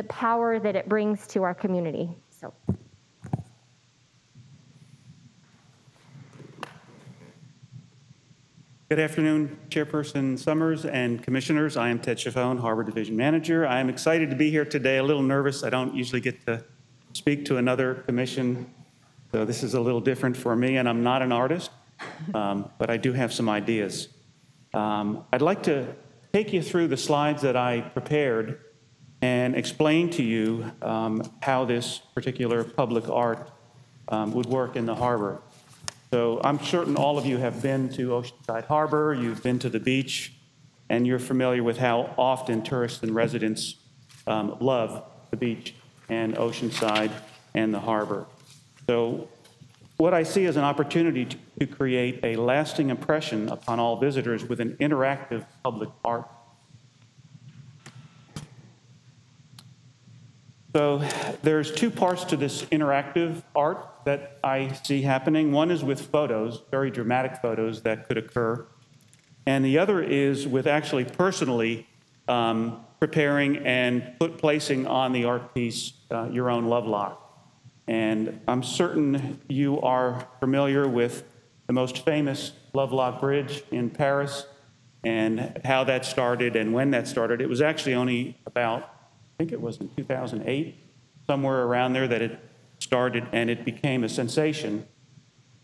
power that it brings to our community. So.
Good afternoon, Chairperson Summers and Commissioners. I am Ted Chiffone, Harbor Division Manager. I am excited to be here today, a little nervous. I don't usually get to speak to another commission, so this is a little different for me, and I'm not an artist, but I do have some ideas. I'd like to take you through the slides that I prepared and explain to you how this particular public art would work in the harbor. So I'm certain all of you have been to Oceanside Harbor, you've been to the beach, and you're familiar with how often tourists and residents love the beach and Oceanside and the harbor. So what I see is an opportunity to create a lasting impression upon all visitors with an interactive public art. So there's two parts to this interactive art that I see happening. One is with photos, very dramatic photos that could occur. And the other is with actually personally preparing and placing on the art piece your own love lock. And I'm certain you are familiar with the most famous love lock bridge in Paris and how that started and when that started. It was actually only about, I think it was in 2008, somewhere around there, that it started and it became a sensation.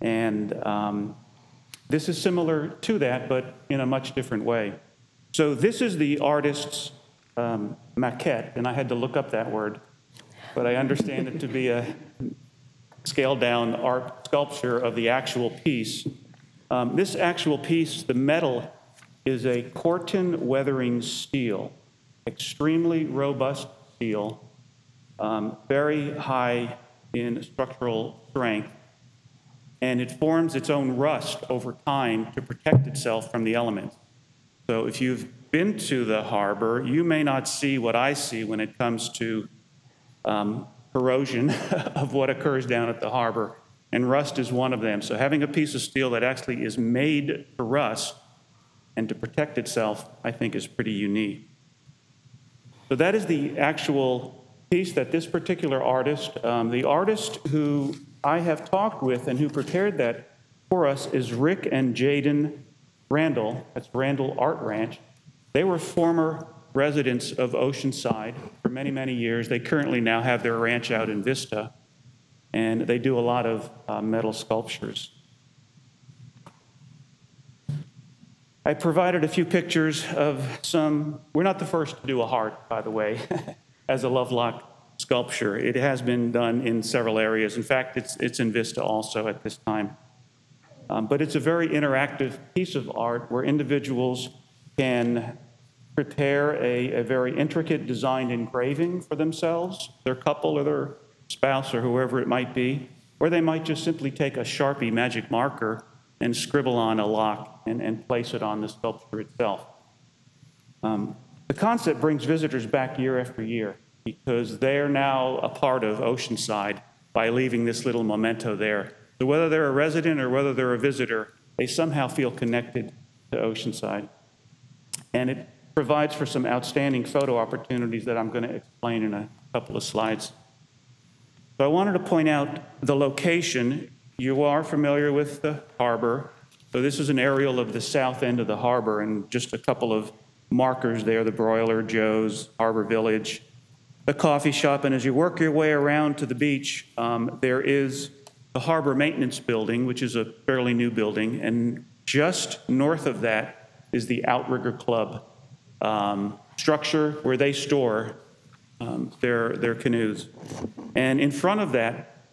And this is similar to that, but in a much different way. So this is the artist's maquette, and I had to look up that word, but I understand it to be a scaled down art sculpture of the actual piece. This actual piece, the metal, is a Corten weathering steel, extremely robust steel, very high in structural strength, and it forms its own rust over time to protect itself from the elements. So if you've been to the harbor, you may not see what I see when it comes to corrosion of what occurs down at the harbor, and rust is one of them. So having a piece of steel that actually is made to rust and to protect itself, I think is pretty unique. So that is the actual piece that this particular artist, the artist who I have talked with and who prepared that for us is Rick and Jaden Randall. That's Randall Art Ranch. They were former residents of Oceanside for many, many years. They currently now have their ranch out in Vista, and they do a lot of metal sculptures. I provided a few pictures of some, we're not the first to do a heart, by the way, as a love lock sculpture. It has been done in several areas. In fact, it's in Vista also at this time. But it's a very interactive piece of art where individuals can prepare a very intricate designed engraving for themselves, their couple or their spouse or whoever it might be, or they might just simply take a Sharpie magic marker and scribble on a lock and place it on the sculpture itself. The concept brings visitors back year after year because they're now a part of Oceanside by leaving this little memento there. So whether they're a resident or whether they're a visitor, they somehow feel connected to Oceanside. And it provides for some outstanding photo opportunities that I'm going to explain in a couple of slides. So I wanted to point out the location. You are familiar with the harbor. So this is an aerial of the south end of the harbor and just a couple of markers there, the Broiler, Joe's, Harbor Village, the coffee shop. And as you work your way around to the beach, there is the Harbor Maintenance Building, which is a fairly new building. And just north of that is the Outrigger Club structure where they store their canoes. And in front of that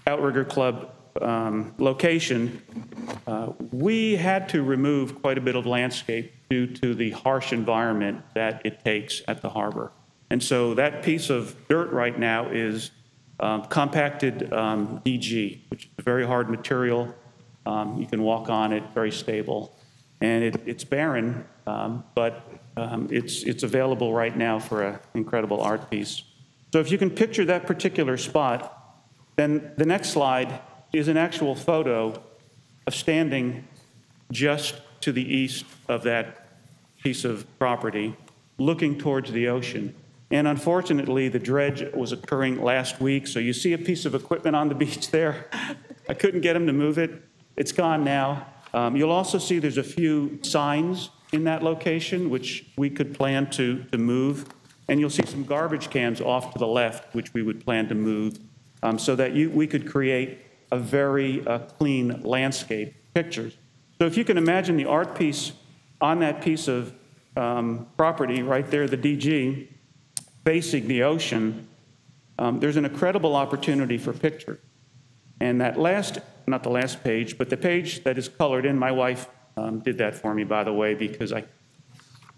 Outrigger Club location, we had to remove quite a bit of landscape due to the harsh environment that it takes at the harbor. And so that piece of dirt right now is compacted DG, which is a very hard material. You can walk on it, very stable. And it's barren, but it's available right now for an incredible art piece. So if you can picture that particular spot, then the next slide is an actual photo of standing just to the east of that piece of property, looking towards the ocean. And unfortunately, the dredge was occurring last week, so you see a piece of equipment on the beach there. I couldn't get them to move it. It's gone now. You'll also see there's a few signs in that location, which we could plan to move. And you'll see some garbage cans off to the left, which we would plan to move, so that we could create a very clean landscape pictures. So if you can imagine the art piece on that piece of property right there, the DG, facing the ocean, there's an incredible opportunity for picture. And that last, not the last page, but the page that is colored in, my wife did that for me, by the way, because I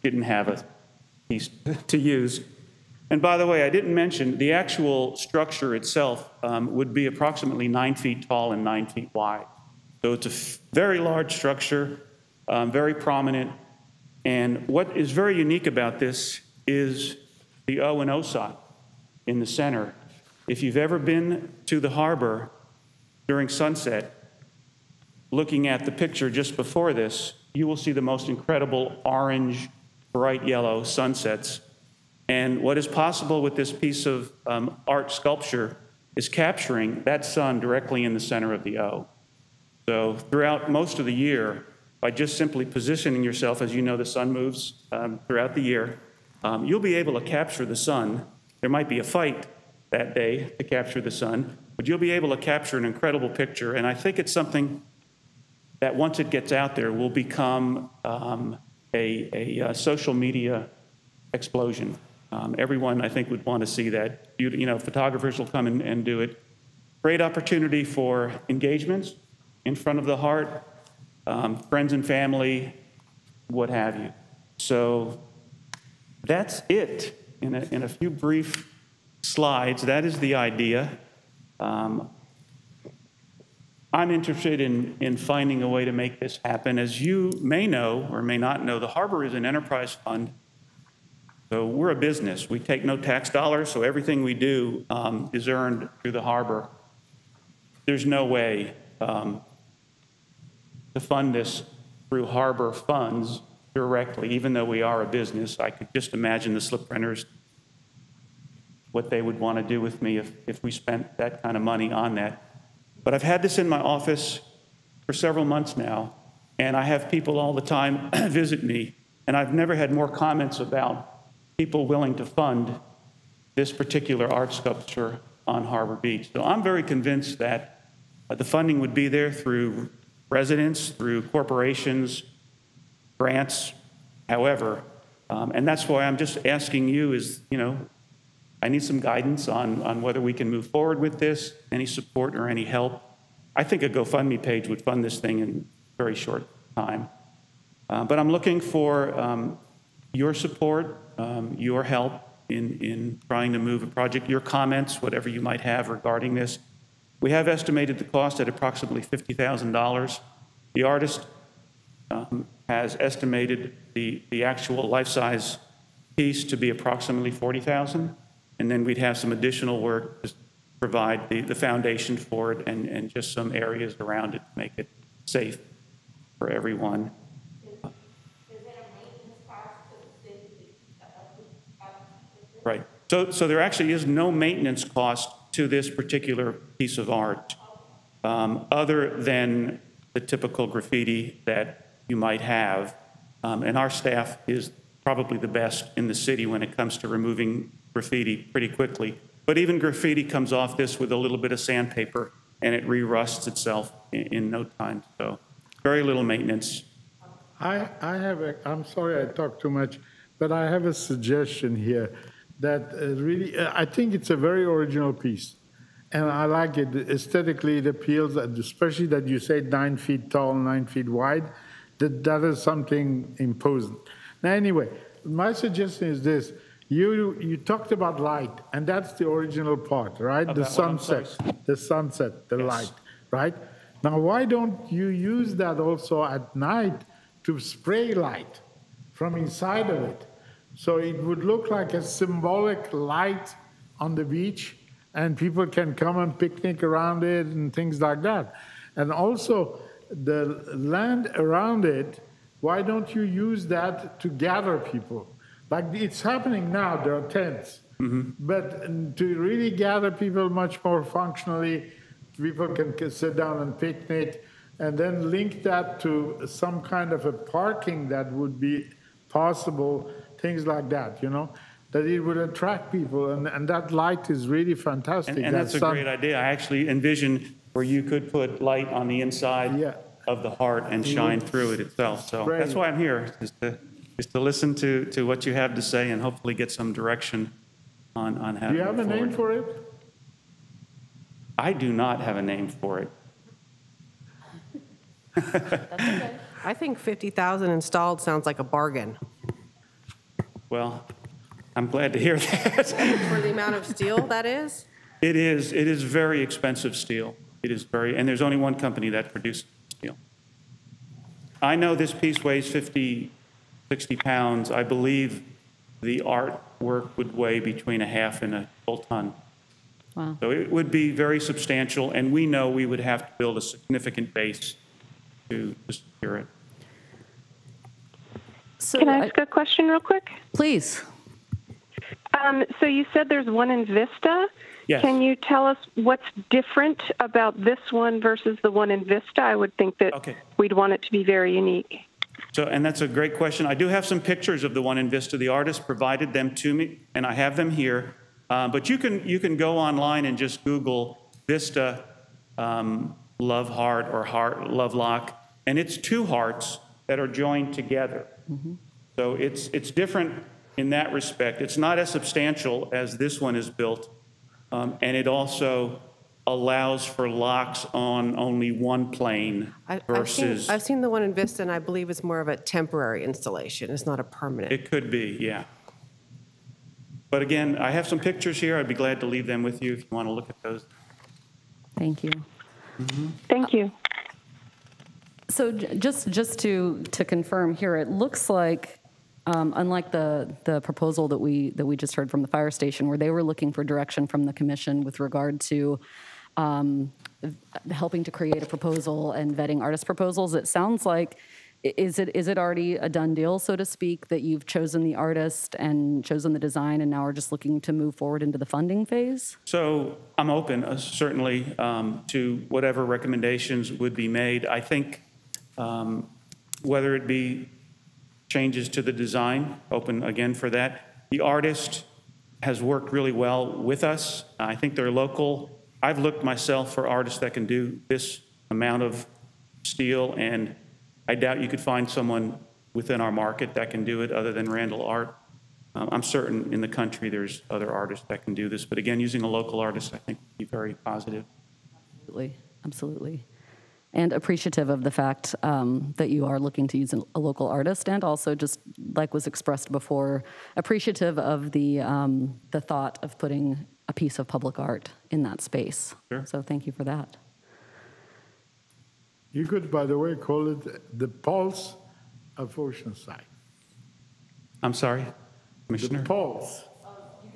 didn't have a piece to use. And by the way, I didn't mention the actual structure itself would be approximately 9 feet tall and 9 feet wide. So it's a very large structure, very prominent. And what is very unique about this is the O in OSOT. in the center. If you've ever been to the harbor during sunset, looking at the picture just before this, you will see the most incredible orange, bright yellow sunsets. And what is possible with this piece of art sculpture is capturing that sun directly in the center of the O. So throughout most of the year, by just simply positioning yourself, as you know, the sun moves throughout the year, you'll be able to capture the sun. There might be a fight that day to capture the sun, but you'll be able to capture an incredible picture. And I think it's something that once it gets out there will become a social media explosion. Everyone, I think, would want to see that. You know, photographers will come and do it. Great opportunity for engagements in front of the heart, friends and family, what have you. So that's it in a few brief slides. That is the idea. I'm interested in finding a way to make this happen. As you may know or may not know, the harbor is an enterprise fund. So we're a business. We take no tax dollars, so everything we do is earned through the harbor. There's no way to fund this through harbor funds directly, even though we are a business. I could just imagine the slip renters, what they would want to do with me if we spent that kind of money on that. But I've had this in my office for several months now, and I have people all the time visit me, and I've never had more comments about people willing to fund this particular art sculpture on Harbor Beach. So I'm very convinced that the funding would be there through residents, through corporations, grants, however. And that's why I'm just asking you is, you know, I need some guidance on whether we can move forward with this, any support or any help. I think a GoFundMe page would fund this thing in a very short time. But I'm looking for your support, your help in trying to move a project, your comments, whatever you might have regarding this. We have estimated the cost at approximately $50,000. The artist has estimated the actual life-size piece to be approximately $40,000, and then we'd have some additional work to provide the foundation for it and just some areas around it to make it safe for everyone. Right. So there actually is no maintenance cost to this particular piece of art, other than the typical graffiti that you might have. And our staff is probably the best in the city when it comes to removing graffiti pretty quickly. But even graffiti comes off this with a little bit of sandpaper, and it re-rusts itself in no time. So very little maintenance.
I'm sorry I talk too much, but I have a suggestion here that really, I think it's a very original piece. And I like it. Aesthetically, it appeals, especially that you say 9 feet tall, 9 feet wide. That is something imposing. Now, anyway, my suggestion is this. You talked about light, and that's the original part, right? The sunset, the yes. Light, right? Now, why don't you use that also at night to spray light from inside of it? So it would look like a symbolic light on the beach, and people can come and picnic around it and things like that. And also, the land around it, why don't you use that to gather people? Like it's happening now, there are tents. Mm-hmm. But to really gather people much more functionally, people can sit down and picnic, and then link that to some kind of a parking that would be possible, things like that, you know, that it would attract people, and that light is really fantastic.
And that's a great idea. I actually envision where you could put light on the inside of the heart and shine through it itself. So that's why I'm here, is to listen to what you have to say and hopefully get some direction on how to move forward.
Do you have a name for it?
I do not have a name for it.
That's okay. I think 50,000 installed sounds like a bargain.
Well, I'm glad to hear that.
For the amount of steel that is?
It is very expensive steel. It is very, and there's only one company that produces steel. I know this piece weighs 50, 60 pounds. I believe the art artwork would weigh between a half and a full ton.
Wow.
So it would be very substantial, and we know we would have to build a significant base to secure it.
So
Can I ask a question real quick?
Please.
So you said there's one in Vista.
Yes.
Can you tell us what's different about this one versus the one in Vista? I would think that we'd want it to be very unique.
So, and that's a great question. I do have some pictures of the one in Vista. The artist provided them to me, and I have them here. But you can go online and just Google Vista Love Heart or Heart Love Lock, and it's two hearts that are joined together.
Mm-hmm.
So it's different in that respect. It's not as substantial as this one is built, and it also allows for locks on only one plane versus...
I've seen the one in Vista, and I believe it's more of a temporary installation. It's not a permanent.
It could be, yeah. But again, I have some pictures here. I'd be glad to leave them with you if you want to look at those.
Thank you.
Mm-hmm.
Thank you.
So just to confirm here, it looks like, unlike the proposal that we just heard from the fire station, where they were looking for direction from the commission with regard to helping to create a proposal and vetting artist proposals, it sounds like, is it already a done deal, so to speak, that you've chosen the artist and chosen the design and now are just looking to move forward into the funding phase?
So I'm open, certainly, to whatever recommendations would be made. I think whether it be changes to the design, open again for that. The artist has worked really well with us. I think they're local. I've looked myself for artists that can do this amount of steel, and I doubt you could find someone within our market that can do it other than Randall Art. I'm certain in the country there's other artists that can do this, but again, using a local artist I think would be very positive.
Absolutely, absolutely. And appreciative of the fact that you are looking to use a local artist, and also, just like was expressed before, appreciative of the thought of putting a piece of public art in that space.
Sure.
So thank you for that.
You could, by the way, call it the pulse of Oceanside.
I'm sorry, Commissioner?
The pulse.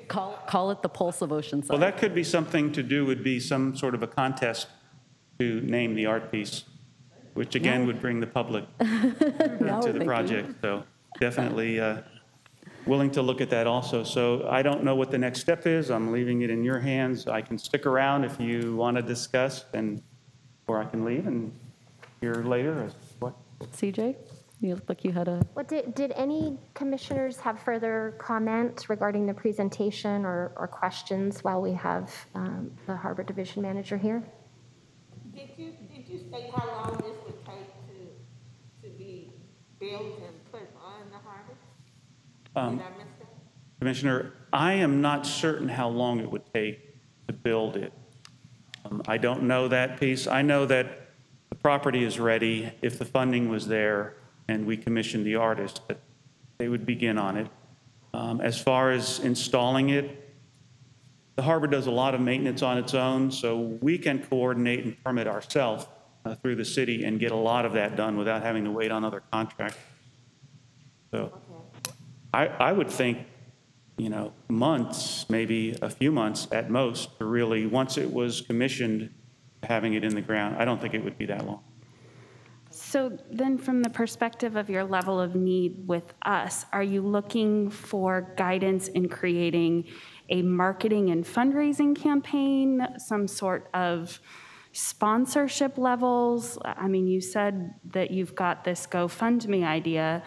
Call it the pulse of Oceanside.
Well, that could be something to do, would be some sort of a contest to name the art piece, which again would bring the public to the project. So definitely willing to look at that also. So I don't know what the next step is. I'm leaving it in your hands. I can stick around if you want to discuss, or I can leave and hear later. What?
CJ, you look like you had a...
What did any commissioners have further comment regarding the presentation or questions while we have the Harbor Division Manager here?
Did you state how long this would take to be built and put on the harbor? Did I miss that?
Commissioner, I am not certain how long it would take to build it. I don't know that piece. I know that the property is ready. If the funding was there and we commissioned the artist, that they would begin on it. As far as installing it, the harbor does a lot of maintenance on its own, so we can coordinate and permit ourselves through the city and get a lot of that done without having to wait on other contractors. So I would think, months, maybe a few months at most, to really, once it was commissioned, having it in the ground. I don't think it would be that long.
So then from the perspective of your level of need with us, are you looking for guidance in creating a marketing and fundraising campaign, some sort of sponsorship levels? I mean, you said that you've got this GoFundMe idea,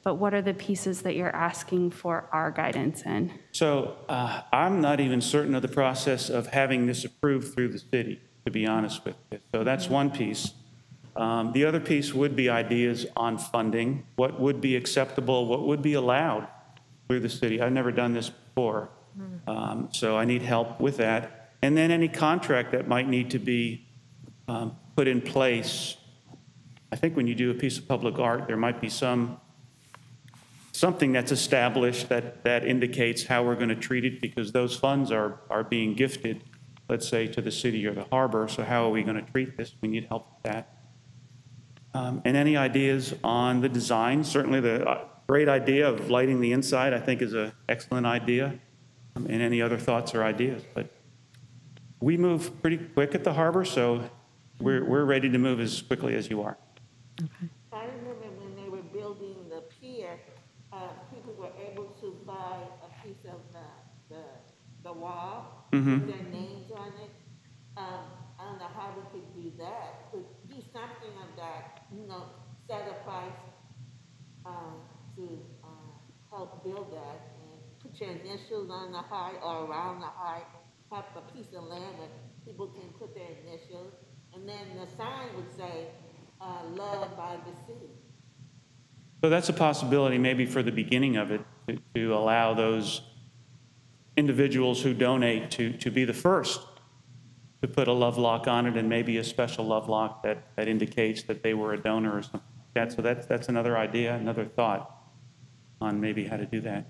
but what are the pieces that you're asking for our guidance in?
So I'm not even certain of the process of having this approved through the city, to be honest with you. So that's one piece. The other piece would be ideas on funding, what would be acceptable, what would be allowed through the city. I've never done this before, so I need help with that. And then any contract that might need to be put in place. I think when you do a piece of public art, there might be something that's established that indicates how we're going to treat it, because those funds are being gifted, let's say, to the city or the harbor. So how are we going to treat this? We need help with that. And any ideas on the design? Certainly great idea of lighting the inside, I think, is an excellent idea, and any other thoughts or ideas. But we move pretty quick at the harbor, so we're ready to move as quickly as you are.
Okay.
I remember when they were building the pier, people were able to buy a piece of the wall with their names on it. I don't know how we could do that, but do something of that, set a price to help build that, and put your initials on the heart or around the heart, have a piece of land where people can put their initials, and then the sign would say, loved by the city.
So that's a possibility maybe for the beginning of it, to allow those individuals who donate to be the first to put a love lock on it, and maybe a special love lock that indicates that they were a donor or something like that. So that's another idea, another thought on maybe how to do that.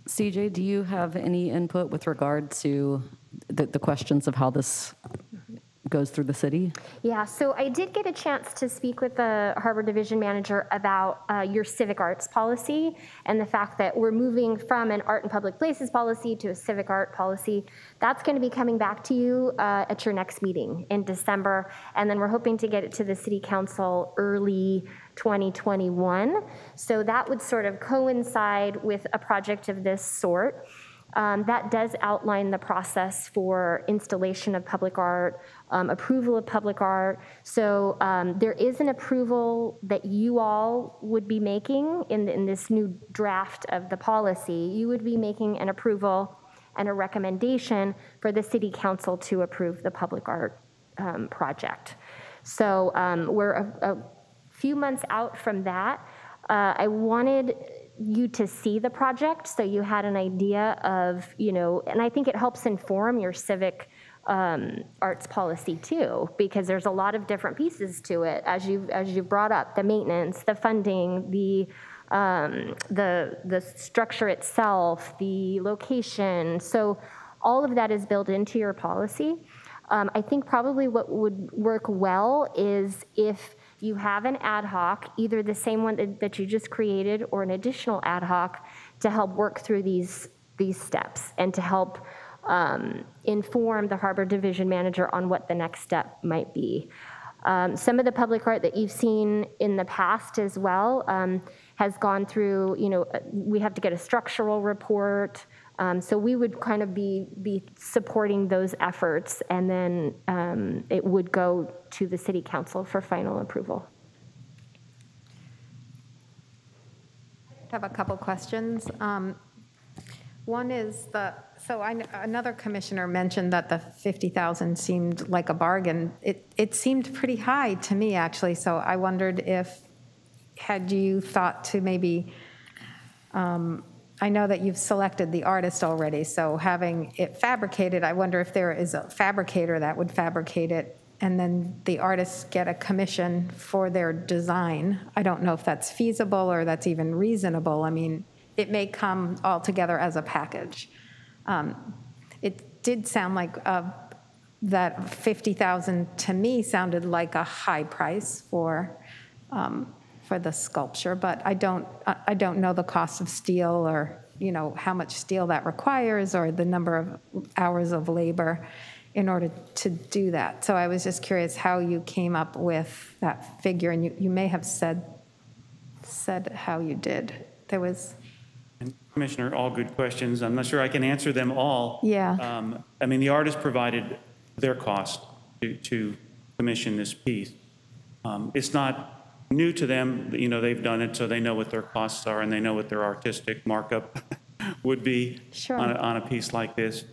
CJ, do you have any input with regard to the questions of how this goes through the city?
Yeah, so I did get a chance to speak with the Harbor Division Manager about your civic arts policy and the fact that we're moving from an art and public places policy to a civic art policy. That's going to be coming back to you at your next meeting in December, and then we're hoping to get it to the City Council early 2021. So that would sort of coincide with a project of this sort. That does outline the process for installation of public art, approval of public art. So there is an approval that you all would be making in this new draft of the policy. You would be making an approval and a recommendation for the City Council to approve the public art project. So we're a few months out from that. I wanted you to see the project so you had an idea of, and I think it helps inform your civic arts policy too, because there's a lot of different pieces to it, as you brought up, the maintenance, the funding, the structure itself, the location. So all of that is built into your policy. I think probably what would work well is if you have an ad hoc, either the same one that you just created or an additional ad hoc, to help work through these steps and to help inform the Harbor Division Manager on what the next step might be. Some of the public art that you've seen in the past as well has gone through, we have to get a structural report. So we would kind of be supporting those efforts, and then it would go to the City Council for final approval.
I have a couple questions. One is another commissioner mentioned that the $50,000 seemed like a bargain. It seemed pretty high to me, actually. So I wondered had you thought to maybe, I know that you've selected the artist already, so having it fabricated, I wonder if there is a fabricator that would fabricate it, and then the artists get a commission for their design. I don't know if that's feasible or that's even reasonable. I mean, it may come all together as a package. It did sound like that $50,000 to me sounded like a high price for the sculpture, but I don't know the cost of steel, or how much steel that requires, or the number of hours of labor in order to do that. So I was just curious how you came up with that figure, and you may have said how you did. There was.
And Commissioner, all good questions. I'm not sure I can answer them all.
Yeah.
I mean, the artist provided their cost to commission this piece. It's not new to them, they've done it, so they know what their costs are, and they know what their artistic markup would be on a piece like this.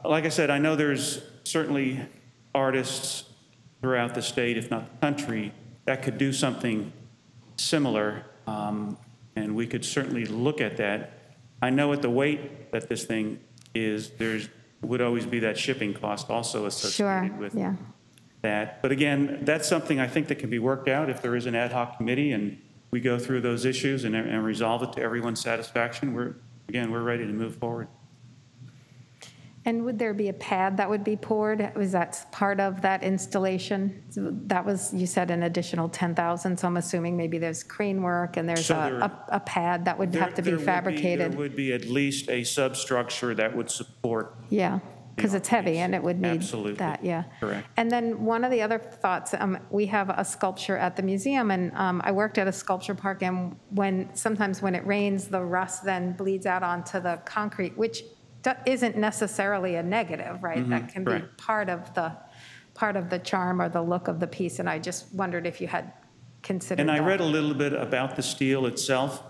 Like I said, I know there's certainly artists throughout the state, if not the country, that could do something similar, and we could certainly look at that. I know at the weight that this thing is, would always be that shipping cost also associated with that. But again, that's something I think that can be worked out if there is an ad hoc committee and we go through those issues and resolve it to everyone's satisfaction. We're ready to move forward.
And would there be a pad that would be poured? Was that part of that installation? So that was, you said, an additional 10,000, so I'm assuming maybe there's crane work and there's a pad that would have to be fabricated.
There would be at least a substructure that would support.
Yeah, because it's heavy and it would need that, yeah.
Correct.
And then one of the other thoughts, we have a sculpture at the museum, and I worked at a sculpture park, and sometimes when it rains, the rust then bleeds out onto the concrete, which isn't necessarily a negative, right?
Mm-hmm.
That can be part of the charm or the look of the piece, and I just wondered if you had considered
And I
that.
read a little bit about the steel itself,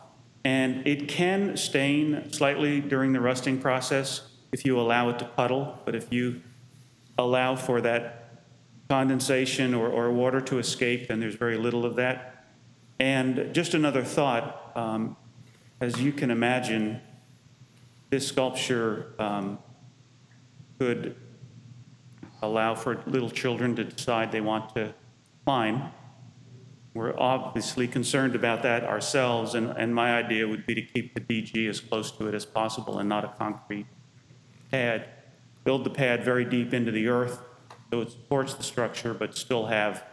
and it can stain slightly during the rusting process if you allow it to puddle, but if you allow for that condensation or water to escape, then there's very little of that. And just another thought, as you can imagine, this sculpture could allow for little children to decide they want to climb. We're obviously concerned about that ourselves, and my idea would be to keep the DG as close to it as possible and not a concrete pad. Build the pad very deep into the earth so it supports the structure, but still have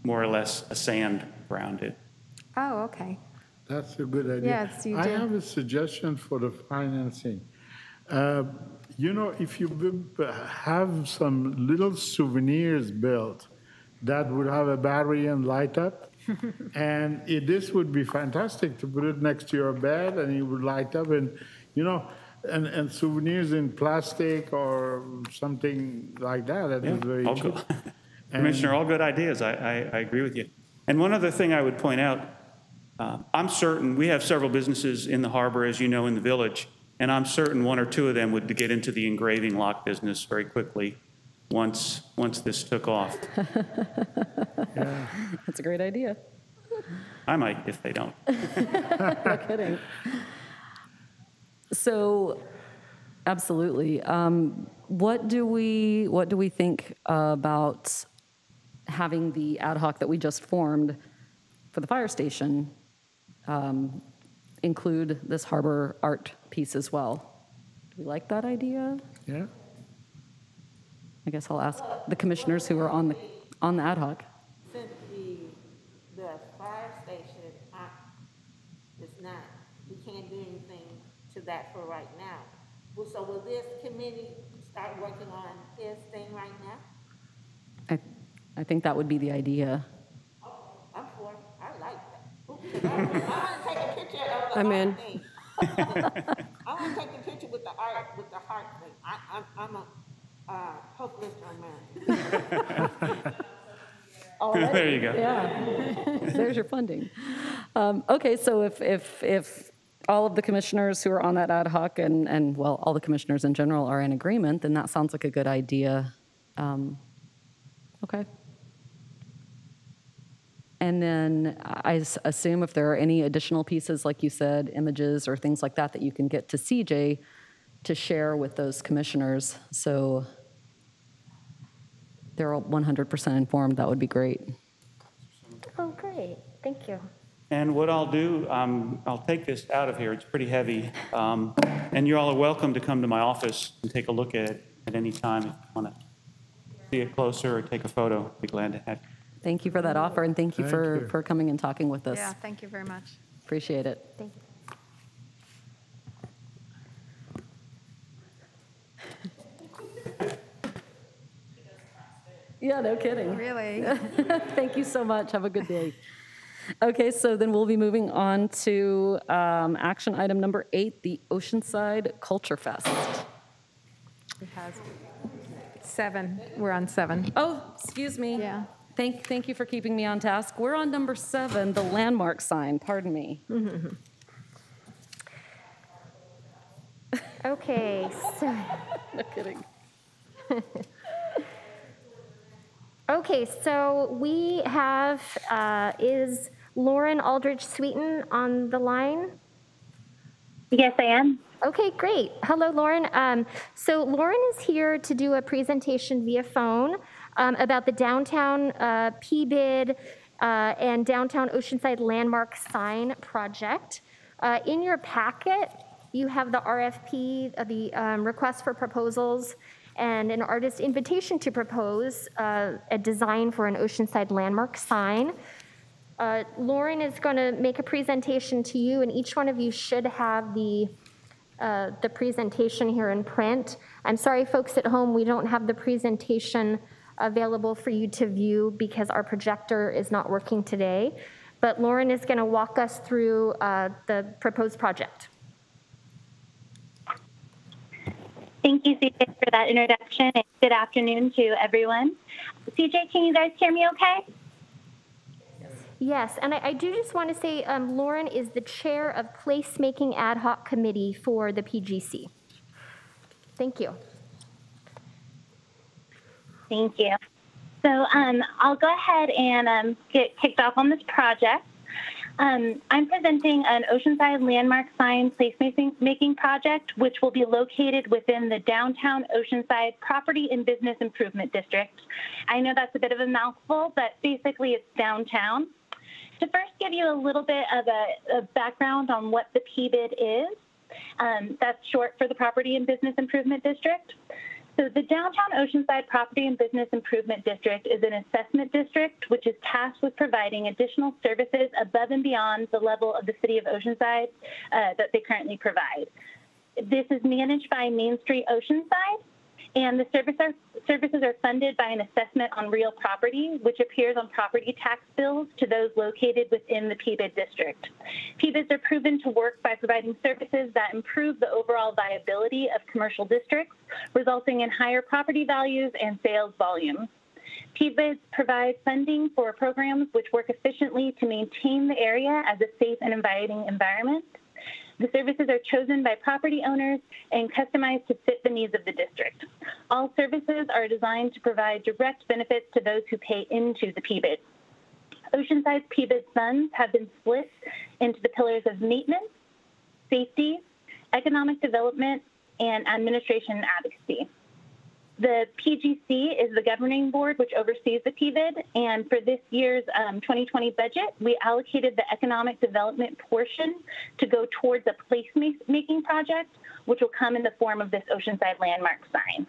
more or less a sand around it.
Oh, okay.
That's a good idea.
Yes, you
I
do.
have a suggestion for the financing. You know, if you have some little souvenirs built that would have a battery and light up, and this would be fantastic to put it next to your bed and it would light up, and you know, and souvenirs in plastic or something like that. That is very cheap.
Commissioner, all good ideas. I agree with you. And one other thing I would point out, I'm certain we have several businesses in the harbor, as you know, in the village, and I'm certain one or two of them would get into the engraving lock business very quickly once this took off.
Yeah.
That's a great idea.
I might if they don't.
No kidding. So, absolutely. What do we think about having the ad hoc that we just formed for the fire station include this harbor art piece as well? Do we like that idea?
Yeah.
I guess I'll ask the commissioners who are on the ad hoc.
Since the fire station is not, we can't do anything to that for right now. So will this committee start working on his thing right now?
I think that would be the idea.
I'm for it. I like that. I want to take a picture of the
I'm
art
in.
thing. I want to take a picture with the art, with the heart thing. I'm a hopeless romantic.
Already?
There you go.
Yeah. There's your funding. Okay, so if all of the commissioners who are on that ad hoc and well, all the commissioners in general are in agreement, then that sounds like a good idea. Okay. And then I assume if there are any additional pieces, like you said, images or things like that, that you can get to CJ to share with those commissioners. So they're all 100% informed. That would be great.
Oh, great. Thank you.
And what I'll do, I'll take this out of here. It's pretty heavy. And you all are welcome to come to my office and take a look at it at any time if you want to see it closer or take a photo. I'd be glad to have you.
Thank you for that offer, and thank you for coming and talking with us.
Yeah, thank you very much.
Appreciate it.
Thank you.
Yeah, no kidding.
Really?
Thank you so much. Have a good day. Okay, so then we'll be moving on to action item number 8, the Oceanside Culture Fest.
It has 7. We're on 7.
Oh, excuse me.
Yeah.
Thank you for keeping me on task. We're on number 7, the landmark sign. Pardon me.
Okay, so.
No kidding.
Okay, so we have, is Lauren Aldridge Sweeten on the line?
Yes, I am.
Okay, great. Hello, Lauren. So Lauren is here to do a presentation via phone about the downtown PBID and downtown Oceanside landmark sign project. In your packet, you have the RFP, the request for proposals, and an artist invitation to propose a design for an Oceanside landmark sign. Lauren is going to make a presentation to you, and each one of you should have the presentation here in print. I'm sorry, folks at home, we don't have the presentation available for you to view because our projector is not working today. But Lauren is going to walk us through the proposed project.
Thank you, CJ, for that introduction, and good afternoon to everyone. CJ, can you guys hear me okay?
Yes, and I do just want to say Lauren is the chair of Placemaking Ad Hoc Committee for the PGC. Thank you.
Thank you. So I'll go ahead and get kicked off on this project. I'm presenting an Oceanside landmark sign placemaking project, which will be located within the downtown Oceanside Property and Business Improvement District. I know that's a bit of a mouthful, but basically it's downtown. To first give you a little bit of a background on what the PBID is, that's short for the Property and Business Improvement District. So the Downtown Oceanside Property and Business Improvement District is an assessment district which is tasked with providing additional services above and beyond the level of the City of Oceanside that they currently provide. This is managed by Main Street Oceanside, and the services are funded by an assessment on real property, which appears on property tax bills to those located within the PBID district. PBIDs are proven to work by providing services that improve the overall viability of commercial districts, resulting in higher property values and sales volumes. PBIDs provide funding for programs which work efficiently to maintain the area as a safe and inviting environment. The services are chosen by property owners and customized to fit the needs of the district. All services are designed to provide direct benefits to those who pay into the PBID. Oceanside's PBID funds have been split into the pillars of maintenance, safety, economic development, and administration and advocacy. The PGC is the governing board which oversees the PBID, and for this year's 2020 budget, we allocated the economic development portion to go towards a placemaking project, which will come in the form of this Oceanside landmark sign.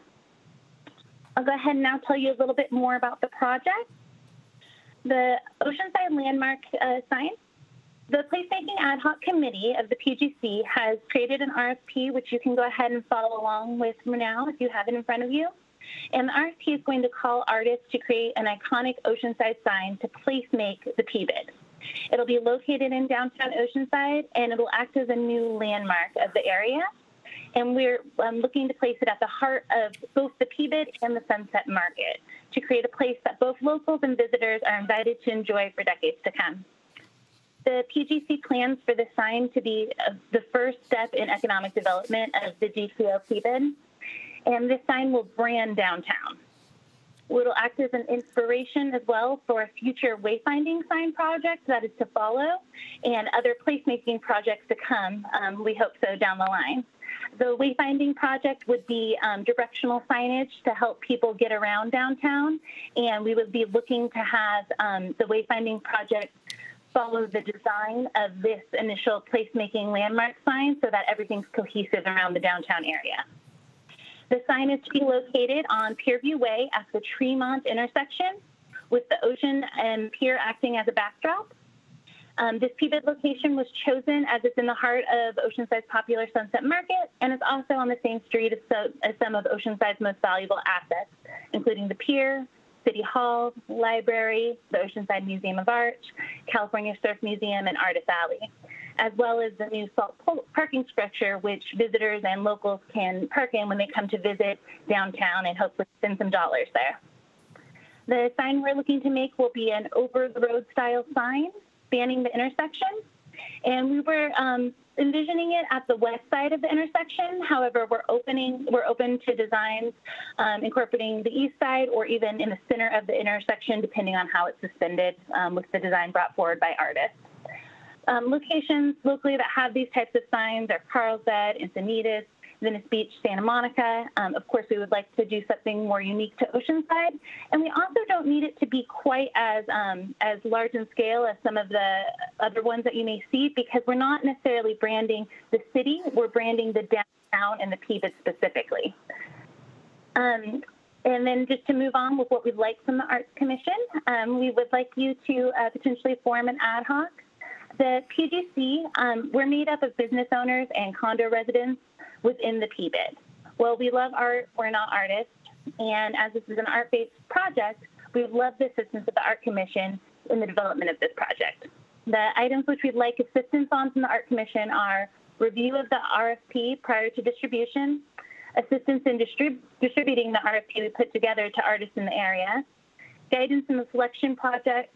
I'll go ahead and now tell you a little bit more about the project. The Oceanside landmark sign. The Placemaking Ad Hoc Committee of the PGC has created an RFP, which you can go ahead and follow along with now if you have it in front of you. And the RFP is going to call artists to create an iconic Oceanside sign to placemake the PBID. It'll be located in downtown Oceanside, and it'll act as a new landmark of the area. And we're looking to place it at the heart of both the PBID and the Sunset Market to create a place that both locals and visitors are invited to enjoy for decades to come. The PGC plans for the sign to be the first step in economic development of the DQO PBID, and this sign will brand downtown. It'll act as an inspiration as well for a future wayfinding sign project that is to follow, and other placemaking projects to come, we hope so, down the line. The wayfinding project would be directional signage to help people get around downtown, and we would be looking to have the wayfinding project follow the design of this initial placemaking landmark sign so that everything's cohesive around the downtown area. The sign is to be located on Pierview Way at the Tremont intersection, with the ocean and pier acting as a backdrop. This PBID location was chosen as it's in the heart of Oceanside's popular Sunset Market, and it's also on the same street as some of Oceanside's most valuable assets, including the pier, City Hall, Library, the Oceanside Museum of Art, California Surf Museum, and Artist Alley, as well as the new salt parking structure, which visitors and locals can park in when they come to visit downtown and hopefully spend some dollars there. The sign we're looking to make will be an over-the-road style sign spanning the intersection, and we were envisioning it at the west side of the intersection. However, we're open to designs incorporating the east side or even in the center of the intersection, depending on how it's suspended with the design brought forward by artists. Locations locally that have these types of signs are Carlsbad, Encinitas, Venice Beach, Santa Monica. Of course, we would like to do something more unique to Oceanside. And we also don't need it to be quite as large in scale as some of the other ones that you may see, because we're not necessarily branding the city, we're branding the downtown and the PBID specifically. And then just to move on with what we'd like from the Arts Commission, we would like you to potentially form an ad hoc. The PGC, we're made up of business owners and condo residents within the PBID. Well, we love art, we're not artists, and as this is an art-based project, we would love the assistance of the Art Commission in the development of this project. The items which we'd like assistance on from the Art Commission are review of the RFP prior to distribution, assistance in distributing the RFP we put together to artists in the area, guidance in the selection process,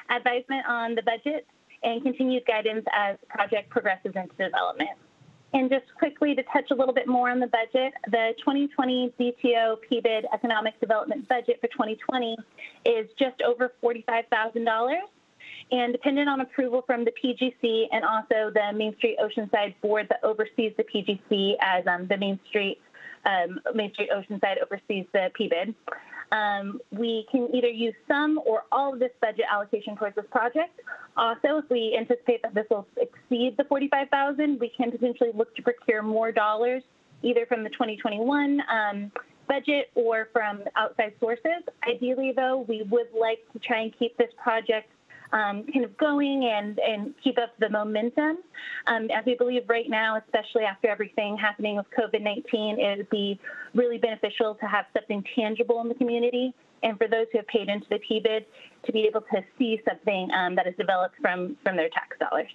advisement on the budget, and continued guidance as the project progresses into development. And just quickly to touch a little bit more on the budget, the 2020 DTO PBID economic development budget for 2020 is just over $45,000. And dependent on approval from the PGC and also the Main Street Oceanside board that oversees the PGC, as the Main Street Oceanside oversees the PBID, we can either use some or all of this budget allocation towards this project. Also, if we anticipate that this will exceed the $45,000, we can potentially look to procure more dollars, either from the 2021 budget or from outside sources. Ideally, though, we would like to try and keep this project kind of going and keep up the momentum. As we believe right now, especially after everything happening with COVID-19, it would be really beneficial to have something tangible in the community, and for those who have paid into the PBID to be able to see something that is developed from their tax dollars.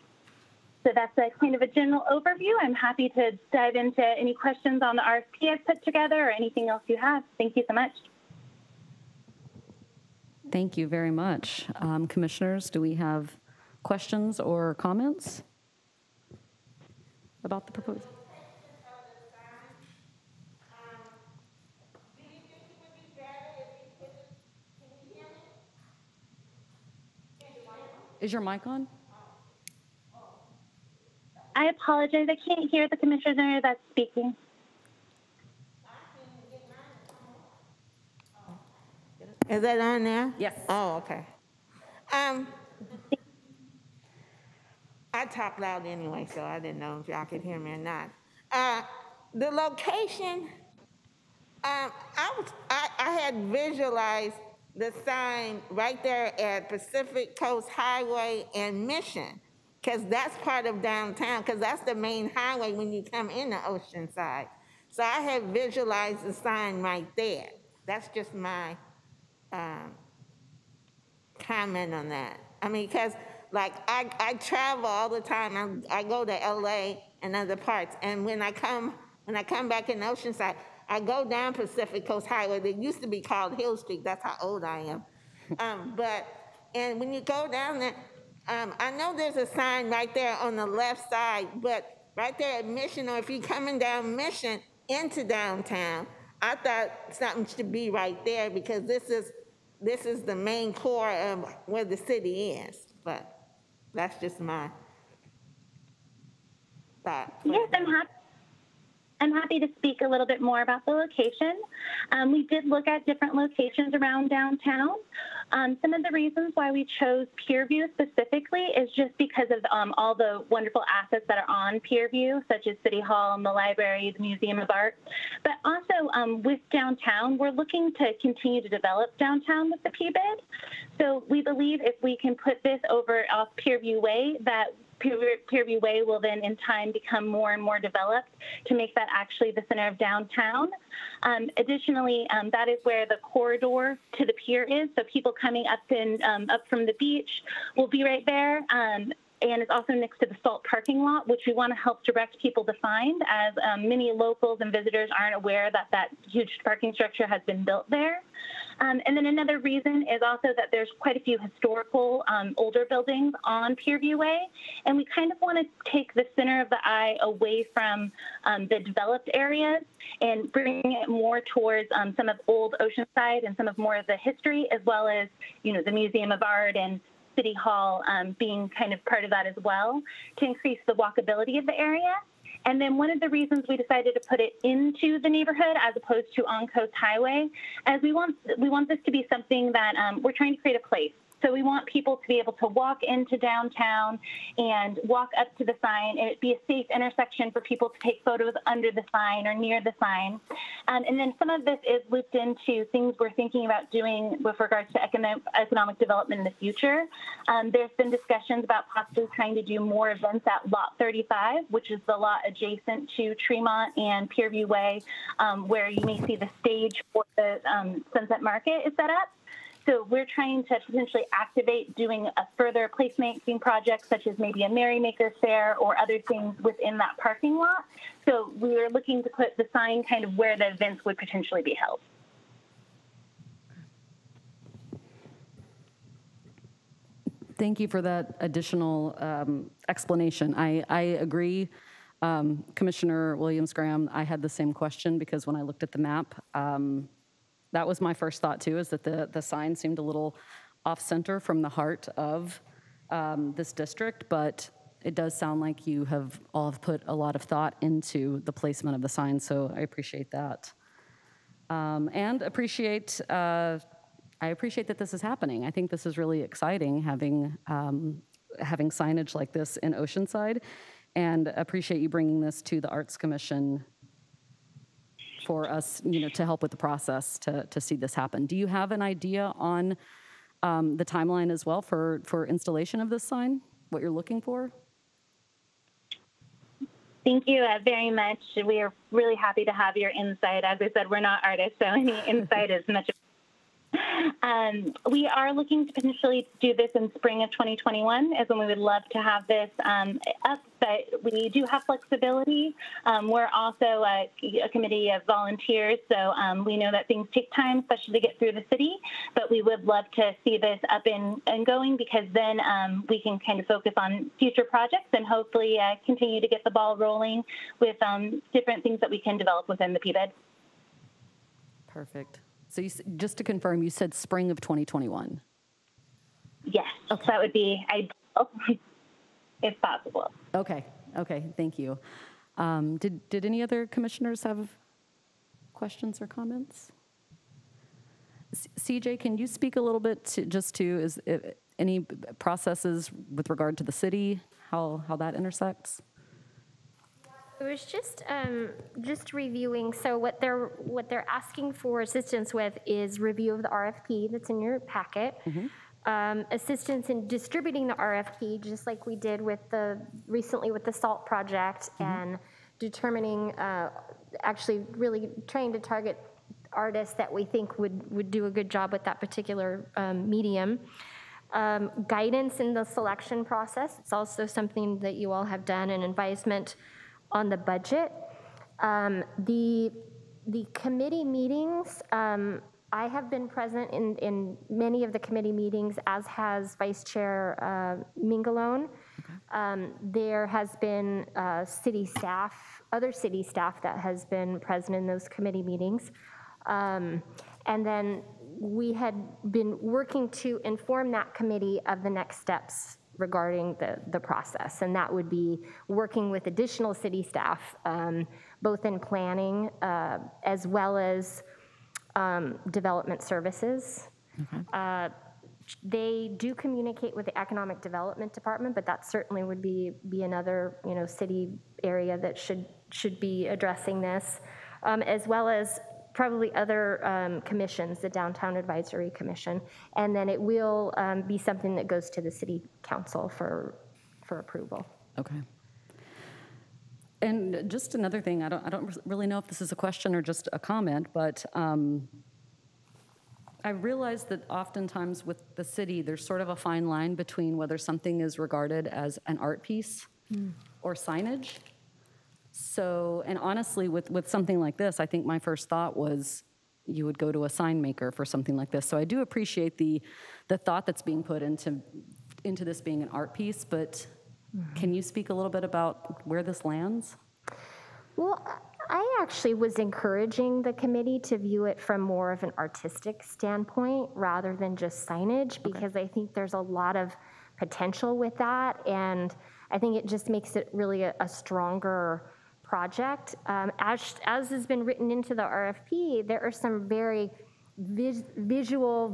So that's a kind of a general overview. I'm happy to dive into any questions on the RFP I've put together or anything else you have. Thank you so much.
Thank you very much. Commissioners, do we have questions or comments about the proposal? Is your mic on?
I apologize. I can't hear the commissioner that's speaking.
Is that on there?
Yes.
Oh, okay. I talk loud anyway, so I didn't know if y'all could hear me or not. The location, I had visualized the sign right there at Pacific Coast Highway and Mission, because that's part of downtown, because that's the main highway when you come into Oceanside. So I had visualized the sign right there. That's just my comment on that. I mean, because like I travel all the time. I go to LA and other parts, and when I come back in Oceanside, I go down Pacific Coast Highway. That used to be called Hill Street. That's how old I am. And when you go down there, I know there's a sign right there on the left side, but right there at Mission, or if you're coming down Mission into downtown, I thought something should be right there, because this is the main core of where the city is. But that's just my thought.
Yes, I'm happy to speak a little bit more about the location. We did look at different locations around downtown. Some of the reasons why we chose Pierview specifically is just because of all the wonderful assets that are on Pierview, such as City Hall and the library, the Museum of Art. But also with downtown, we're looking to continue to develop downtown with the PBID. So we believe if we can put this over off Pierview Way, that Pierview Way will then in time become more and more developed to make that actually the center of downtown. Additionally, that is where the corridor to the pier is. So people coming up from the beach will be right there. And it's also next to the Salt parking lot, which we want to help direct people to find, as many locals and visitors aren't aware that that huge parking structure has been built there. And then another reason is also that there's quite a few historical older buildings on Pierview Way, and we kind of want to take the center of the eye away from the developed areas and bring it more towards some of old Oceanside and some of more of the history, as well as, you know, the Museum of Art and City Hall being kind of part of that as well, to increase the walkability of the area. And then one of the reasons we decided to put it into the neighborhood as opposed to on Coast Highway, as we want this to be something that we're trying to create a place. So we want people to be able to walk into downtown and walk up to the sign, and it be a safe intersection for people to take photos under the sign or near the sign. And then some of this is looped into things we're thinking about doing with regards to economic development in the future. There's been discussions about possibly trying to do more events at Lot 35, which is the lot adjacent to Tremont and Pierview Way, where you may see the stage for the Sunset Market is set up. So we're trying to potentially activate doing a further placemaking project, such as maybe a Merrymaker Fair or other things within that parking lot. So we were looking to put the sign kind of where the events would potentially be held.
Thank you for that additional explanation. I agree, Commissioner Williams-Graham. I had the same question because when I looked at the map, that was my first thought too, is that the sign seemed a little off-center from the heart of this district, but it does sound like you have all put a lot of thought into the placement of the sign, so I appreciate that. And I appreciate that this is happening. I think this is really exciting, having signage like this in Oceanside, and appreciate you bringing this to the Arts Commission for us, to help with the process to see this happen. Do you have an idea on the timeline as well for installation of this sign, what you're looking for?
Thank you very much. We are really happy to have your insight. As I said, we're not artists, so any insight is much. We are looking to potentially do this in spring of 2021 is when we would love to have this up, but we do have flexibility. We're also a committee of volunteers, so we know that things take time, especially to get through the city, but we would love to see this up and going, because then we can kind of focus on future projects and hopefully continue to get the ball rolling with different things that we can develop within the PBED.
Perfect. So just to confirm, you said spring of 2021?
Yes, okay. That would be ideal, if possible.
Okay, thank you. Did any other commissioners have questions or comments? CJ, can you speak a little bit to any processes with regard to the city, how that intersects?
It was just reviewing. So what they're asking for assistance with is review of the RFP that's in your packet, assistance in distributing the RFP, just like we did recently with the SALT project, and determining, actually really trying to target artists that we think would do a good job with that particular medium. Guidance in the selection process. It's also something that you all have done, an advisement on the budget. The committee meetings, I have been present in many of the committee meetings, as has Vice Chair Mingalone. Okay. There has been other city staff that has been present in those committee meetings. And then we had been working to inform that committee of the next steps regarding the process, and that would be working with additional city staff, both in planning as well as development services. Okay. They do communicate with the Economic Development Department, but that certainly would be another city area that should be addressing this, as well as probably other commissions, the Downtown Advisory Commission, and then it will be something that goes to the City Council for approval.
Okay. And just another thing, I don't really know if this is a question or just a comment, but I realize that oftentimes with the city, there's sort of a fine line between whether something is regarded as an art piece or signage. So, and honestly, with something like this, I think my first thought was you would go to a sign maker for something like this. So I do appreciate the thought that's being put into this being an art piece, but can you speak a little bit about where this lands?
Well, I actually was encouraging the committee to view it from more of an artistic standpoint rather than just signage, because I think there's a lot of potential with that, and I think it just makes it really a stronger project. As has been written into the RFP, there are some very visible,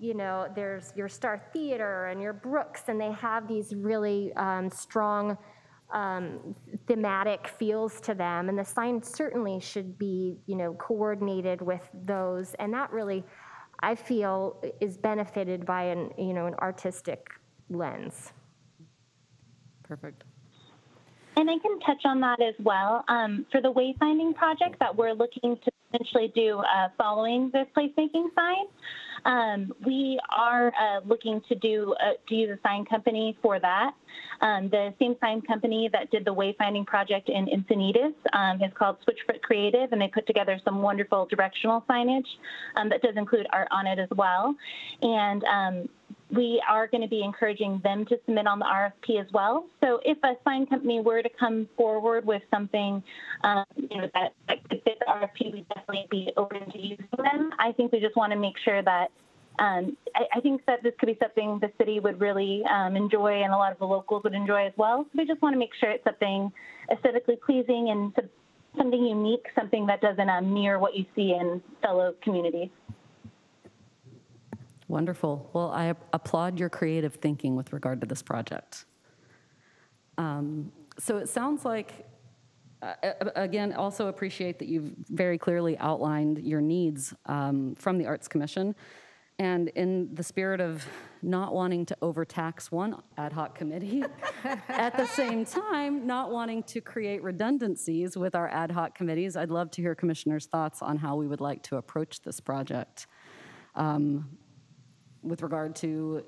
there's your Star Theater and your Brooks, and they have these really strong thematic feels to them. And the sign certainly should be, coordinated with those. And that really, I feel, is benefited by an artistic lens.
Perfect.
And I can touch on that as well. For the wayfinding project that we're looking to potentially do following this placemaking sign, we are looking to use a sign company for that. The same sign company that did the wayfinding project in Encinitas is called Switchfoot Creative, and they put together some wonderful directional signage that does include art on it as well. And we are going to be encouraging them to submit on the RFP as well. So if a sign company were to come forward with something that could fit the RFP, we'd definitely be open to using them. I think we just want to make sure that I think that this could be something the city would really enjoy, and a lot of the locals would enjoy as well. So we just want to make sure it's something aesthetically pleasing and something unique, something that doesn't mirror what you see in fellow communities.
Wonderful. Well, I applaud your creative thinking with regard to this project. So it sounds like, again, also appreciate that you've very clearly outlined your needs from the Arts Commission. And in the spirit of not wanting to overtax one ad hoc committee, at the same time, not wanting to create redundancies with our ad hoc committees, I'd love to hear commissioners' thoughts on how we would like to approach this project. With regard to